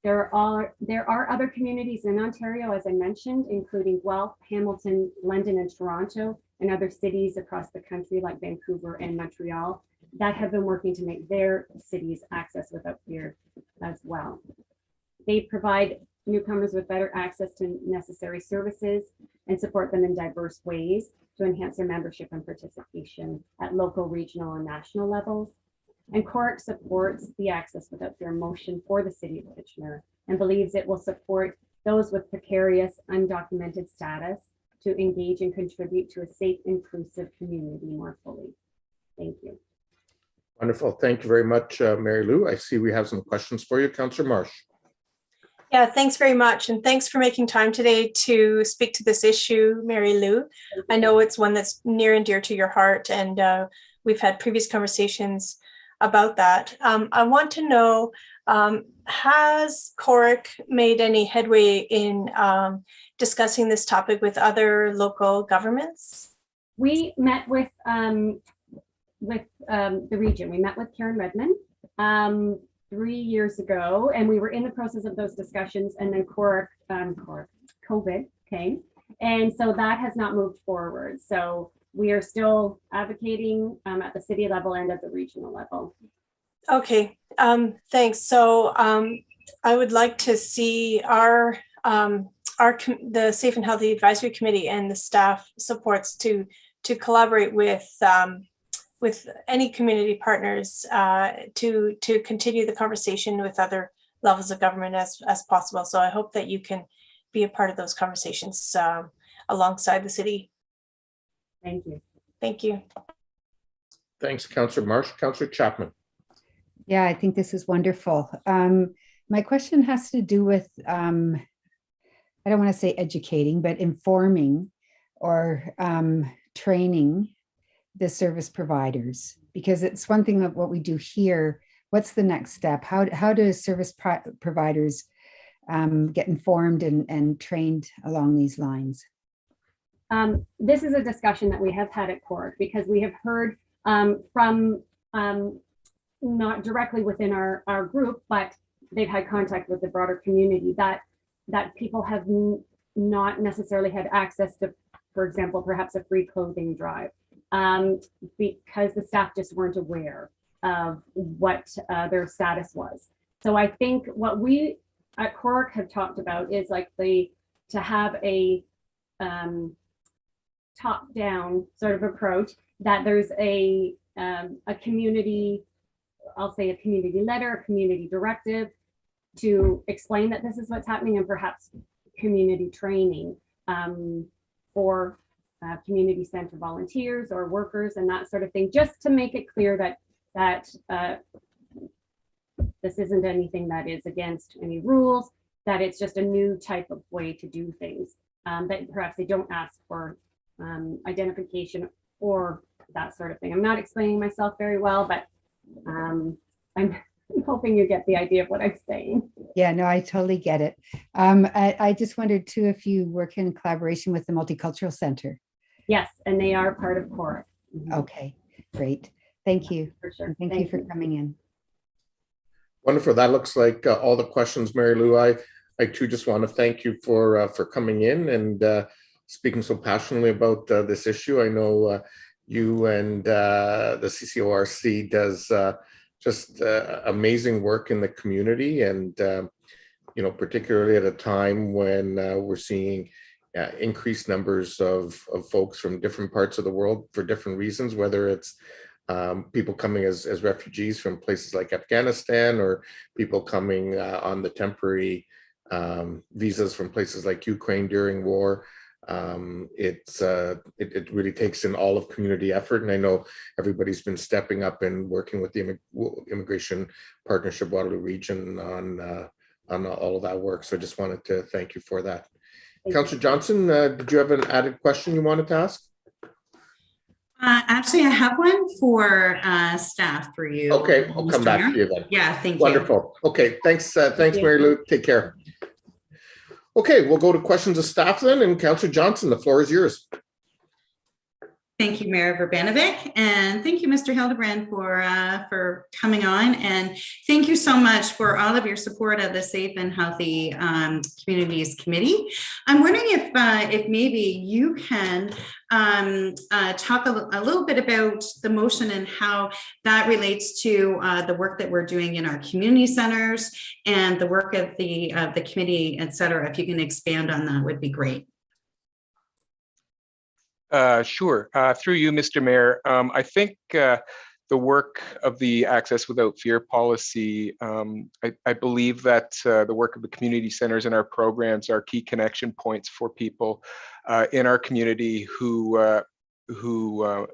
There are other communities in Ontario, as I mentioned, including Guelph, Hamilton, London, and Toronto, and other cities across the country like Vancouver and Montreal that have been working to make their cities access without fear as well. They provide newcomers with better access to necessary services and support them in diverse ways to enhance their membership and participation at local, regional, and national levels. And CORC supports the Access Without Fear motion for the city of Kitchener and believes it will support those with precarious, undocumented status to engage and contribute to a safe, inclusive community more fully. Thank you. Wonderful. Thank you very much, Mary Lou. I see we have some questions for you. Councillor Marsh. Yeah, thanks very much. And thanks for making time today to speak to this issue, Mary Lou. I know it's one that's near and dear to your heart, and we've had previous conversations about that. I want to know, has CORC made any headway in discussing this topic with other local governments? We met with the region. We met with Karen Redmond 3 years ago, and we were in the process of those discussions, and then COVID came, and so that has not moved forward. So we are still advocating at the city level and at the regional level. Okay, thanks. So I would like to see the Safe and Healthy Advisory Committee and the staff supports to collaborate with any community partners to continue the conversation with other levels of government as possible. So I hope that you can be a part of those conversations alongside the city. Thank you. Thank you. Thanks, Councillor Marsh. Councillor Chapman. Yeah, I think this is wonderful. My question has to do with, I don't want to say educating, but informing or training the service providers, because it's one thing that what we do here. What's the next step? How do service providers get informed and trained along these lines? This is a discussion that we have had at CORC, because we have heard from not directly within our group, but they've had contact with the broader community that people have not necessarily had access to, for example, perhaps a free clothing drive, because the staff just weren't aware of what their status was. So I think what we at CORC have talked about is like to have a top-down sort of approach, that there's a community, I'll say a community letter, a community directive to explain that this is what's happening, and perhaps community training for community center volunteers or workers and that sort of thing, just to make it clear that this isn't anything that is against any rules, that it's just a new type of way to do things, that perhaps they don't ask for identification or that sort of thing. I'm not explaining myself very well, but I'm hoping you get the idea of what I'm saying. Yeah, no, I totally get it. I just wondered too if you work in collaboration with the Multicultural Center. Yes, and they are part of CORC. Okay, great. Thank you. For sure. And thank you for coming in. Wonderful. That looks like all the questions, Mary Lou. I too just want to thank you for coming in and speaking so passionately about this issue. I know you and the CCORC does just amazing work in the community, and you know, particularly at a time when we're seeing increased numbers of folks from different parts of the world for different reasons, whether it's people coming as refugees from places like Afghanistan, or people coming on the temporary visas from places like Ukraine during war. It really takes in all of community effort, and I know everybody's been stepping up and working with the Immigration Partnership Waterloo Region on all of that work. So I just wanted to thank you for that. Councillor Johnson, did you have an added question you wanted to ask? Actually, I have one for staff for you. Okay, I'll come back to you then. Yeah, thank you. Wonderful. Okay, thanks, Mary Lou. Take care. Okay, we'll go to questions of staff then, and Councillor Johnson, the floor is yours. Thank you, Mayor Verbanovic, and thank you, Mr. Hildebrand, for coming on, and thank you so much for all of your support of the Safe and Healthy Communities Committee. I'm wondering if maybe you can talk a little bit about the motion and how that relates to the work that we're doing in our community centers and the work of the committee, et cetera. If you can expand on that, would be great. Sure. Through you, Mr. Mayor, I think the work of the Access Without Fear policy, I believe that the work of the community centers and our programs are key connection points for people in our community who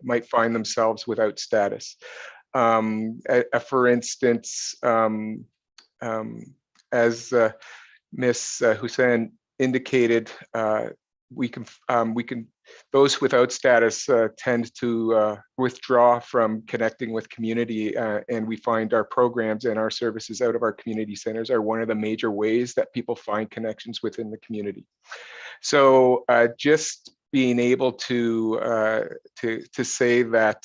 might find themselves without status. For instance, as Ms. Hussein indicated, we can those without status tend to withdraw from connecting with community, and we find our programs and our services out of our community centers are one of the major ways that people find connections within the community. So just being able to say that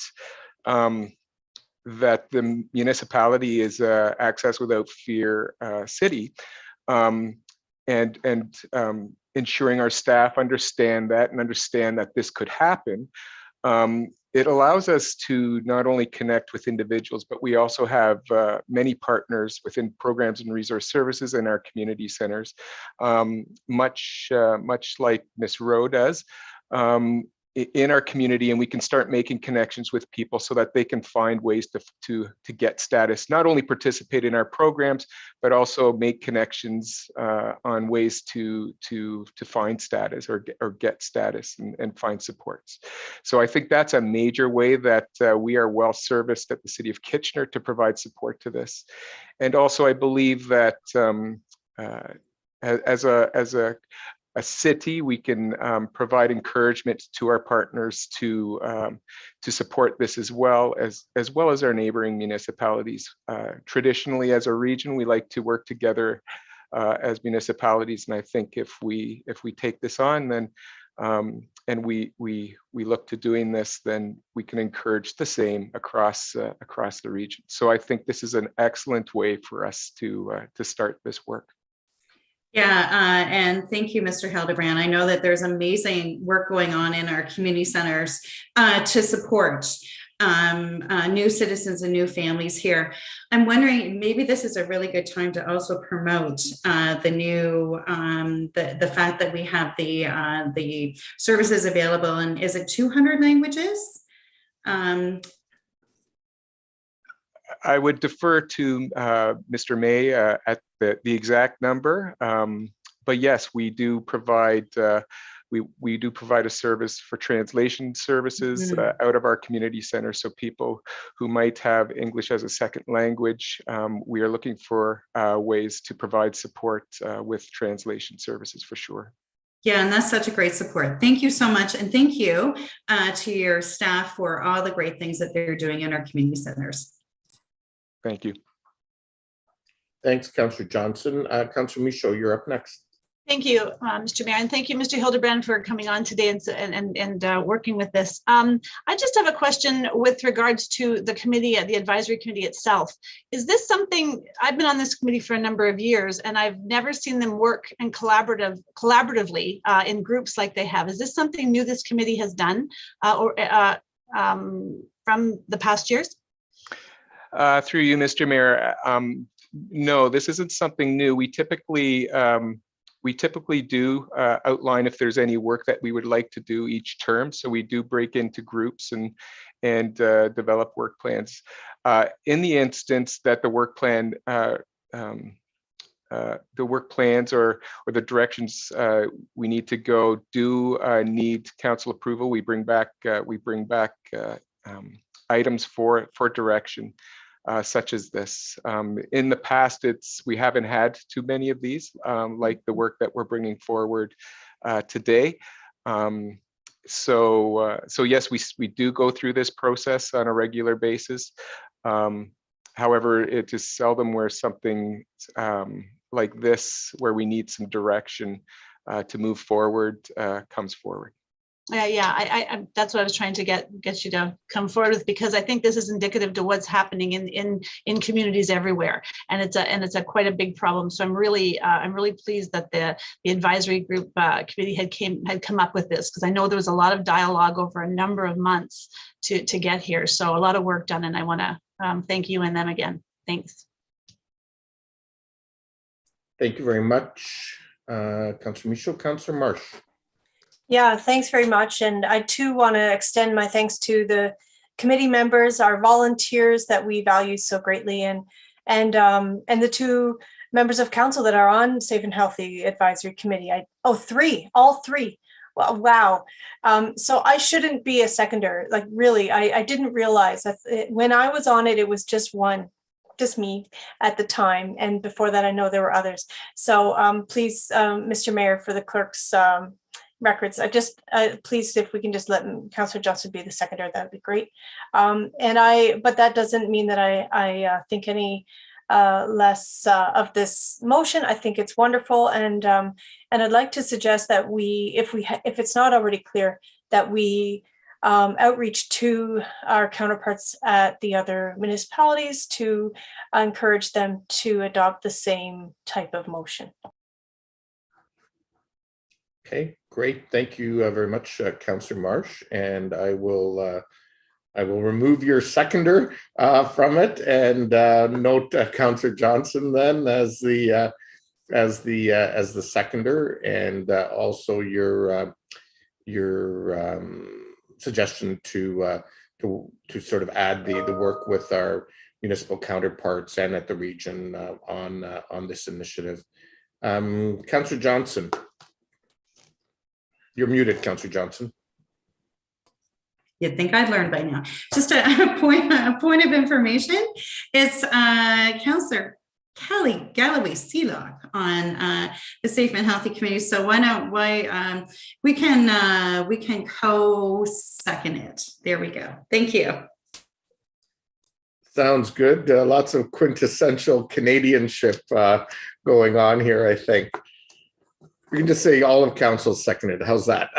that the municipality is Access Without Fear city, and ensuring our staff understand that and understand that this could happen. It allows us to not only connect with individuals, but we also have many partners within programs and resource services in our community centers, much like Ms. Rowe does. In our community, and we can start making connections with people so that they can find ways to get status, not only participate in our programs, but also make connections on ways to find status or get status and find supports. So I think that's a major way that we are well serviced at the City of Kitchener to provide support to this. And also I believe that as a city, we can provide encouragement to our partners to support this as well as our neighboring municipalities. Traditionally, as a region, we like to work together as municipalities, and I think if we take this on, then and we look to doing this, then we can encourage the same across the region. So I think this is an excellent way for us to start this work. Yeah, and thank you, Mr. Hildebrand. I know that there's amazing work going on in our community centers to support new citizens and new families here. I'm wondering, maybe this is a really good time to also promote the new, the fact that we have the services available, and is it 200 languages? I would defer to Mr. May at the exact number, but yes, we do provide we do provide a service for translation services out of our community center. So people who might have English as a second language, we are looking for ways to provide support with translation services for sure. Yeah, and that's such a great support. Thank you so much, and thank you to your staff for all the great things that they're doing in our community centers. Thank you. Thanks, Councillor Johnson. Councillor Michaud, you're up next. Thank you, Mr. Mayor, and thank you, Mr. Hildebrand, for coming on today and working with this. I just have a question with regards to the committee, the advisory committee itself. Is this something, I've been on this committee for a number of years, and I've never seen them work in collaboratively in groups like they have. Is this something new this committee has done from the past years? Through you, Mr. Mayor, no, this isn't something new. We typically do outline if there's any work that we would like to do each term. So we do break into groups and develop work plans. In the instance that the work plan, the work plans or the directions we need to go do need council approval, we bring back items for direction. Such as this. In the past, we haven't had too many of these, like the work that we're bringing forward today. So yes, we do go through this process on a regular basis. However, it is seldom where something like this, where we need some direction to move forward, comes forward. Yeah, that's what I was trying to get you to come forward with, because I think this is indicative to what's happening in communities everywhere, and it's a quite a big problem. So I'm really pleased that the advisory group committee had come up with this, because I know there was a lot of dialogue over a number of months to get here. So a lot of work done, and I want to thank you and them again. Thanks. Thank you very much, Councillor Michaud. Councillor Marsh. Yeah, thanks very much. And I too want to extend my thanks to the committee members, our volunteers that we value so greatly, and the two members of council that are on Safe and Healthy Advisory Committee. All three. Well, wow. So I shouldn't be a seconder. Like, really, I didn't realize that when I was on it, it was just me at the time. And before that, I know there were others. So please, Mr. Mayor, for the clerk's records, I just please, if we can just let Councillor Johnson be the seconder, that would be great. But that doesn't mean that I think any less of this motion. I think it's wonderful, and I'd like to suggest that if it's not already clear, that we outreach to our counterparts at the other municipalities to encourage them to adopt the same type of motion. Okay, great. Thank you very much, Councillor Marsh. And I will remove your seconder from it and note Councillor Johnson then as the seconder, and also your suggestion to sort of add the work with our municipal counterparts and at the region on this initiative. Councillor Johnson. You're muted, Councillor Johnson. You'd think I'd learned by now. Just a point of information. It's Councillor Kelly Galloway Seelock on the Safe and Healthy Committee. So we can co-second it. There we go. Thank you. Sounds good. Lots of quintessential Canadianship going on here, I think. We can just say all of council seconded. How's that?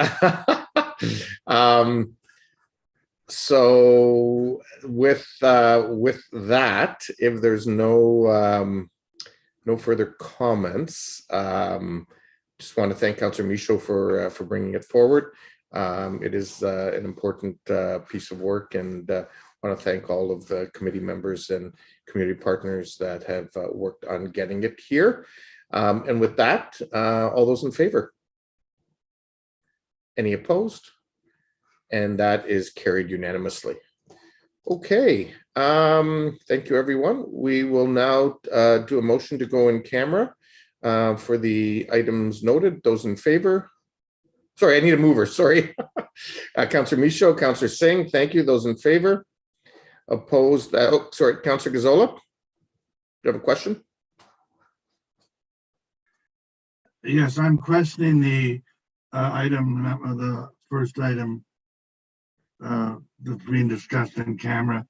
So with that, if there's no further comments, just want to thank Councillor Michaud for bringing it forward. It is an important piece of work, and want to thank all of the committee members and community partners that have worked on getting it here. And with that, all those in favor? Any opposed? And that is carried unanimously. Okay, thank you, everyone. We will now do a motion to go in camera for the items noted. Those in favor? Sorry, I need a mover, sorry. Councillor Michaud, Councillor Singh, thank you. Those in favor? Opposed? Sorry, Councillor Gazzola, do you have a question? Yes, I'm questioning the the first item that's being discussed in camera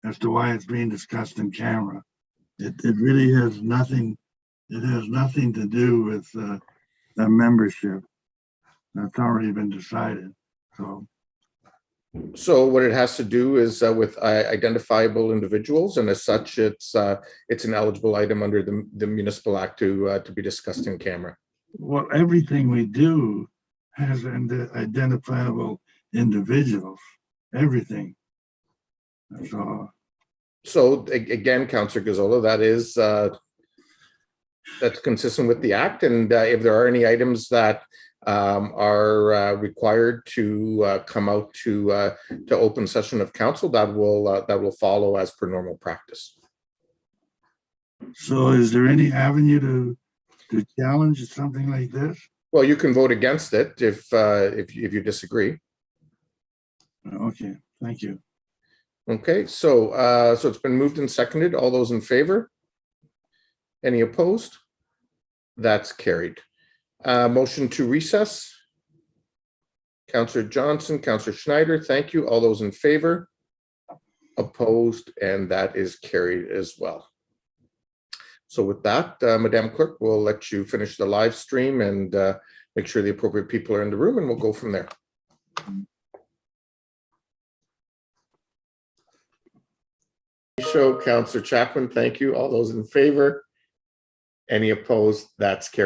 as to why it's being discussed in camera. It really has nothing. It has nothing to do with the membership. That's already been decided, so. So what it has to do is with identifiable individuals, and as such, it's an eligible item under the Municipal Act to be discussed in camera. Well, everything we do has identifiable individuals, everything. So, Again, Councillor Gazzola, that's consistent with the Act, and if there are any items that are required to come out to open session of council, that will follow as per normal practice. so is there any avenue to challenge something like this? Well, you can vote against it if you disagree. Okay, thank you. Okay, so it's been moved and seconded. All those in favor? Any opposed? That's carried. Motion to recess. Councillor Johnson, Councillor Schneider, thank you. All those in favor? Opposed, and that is carried as well. So with that, Madam Clerk, we'll let you finish the live stream and make sure the appropriate people are in the room, and we'll go from there. Show Councillor Chapman, thank you. All those in favor? Any opposed? That's carried.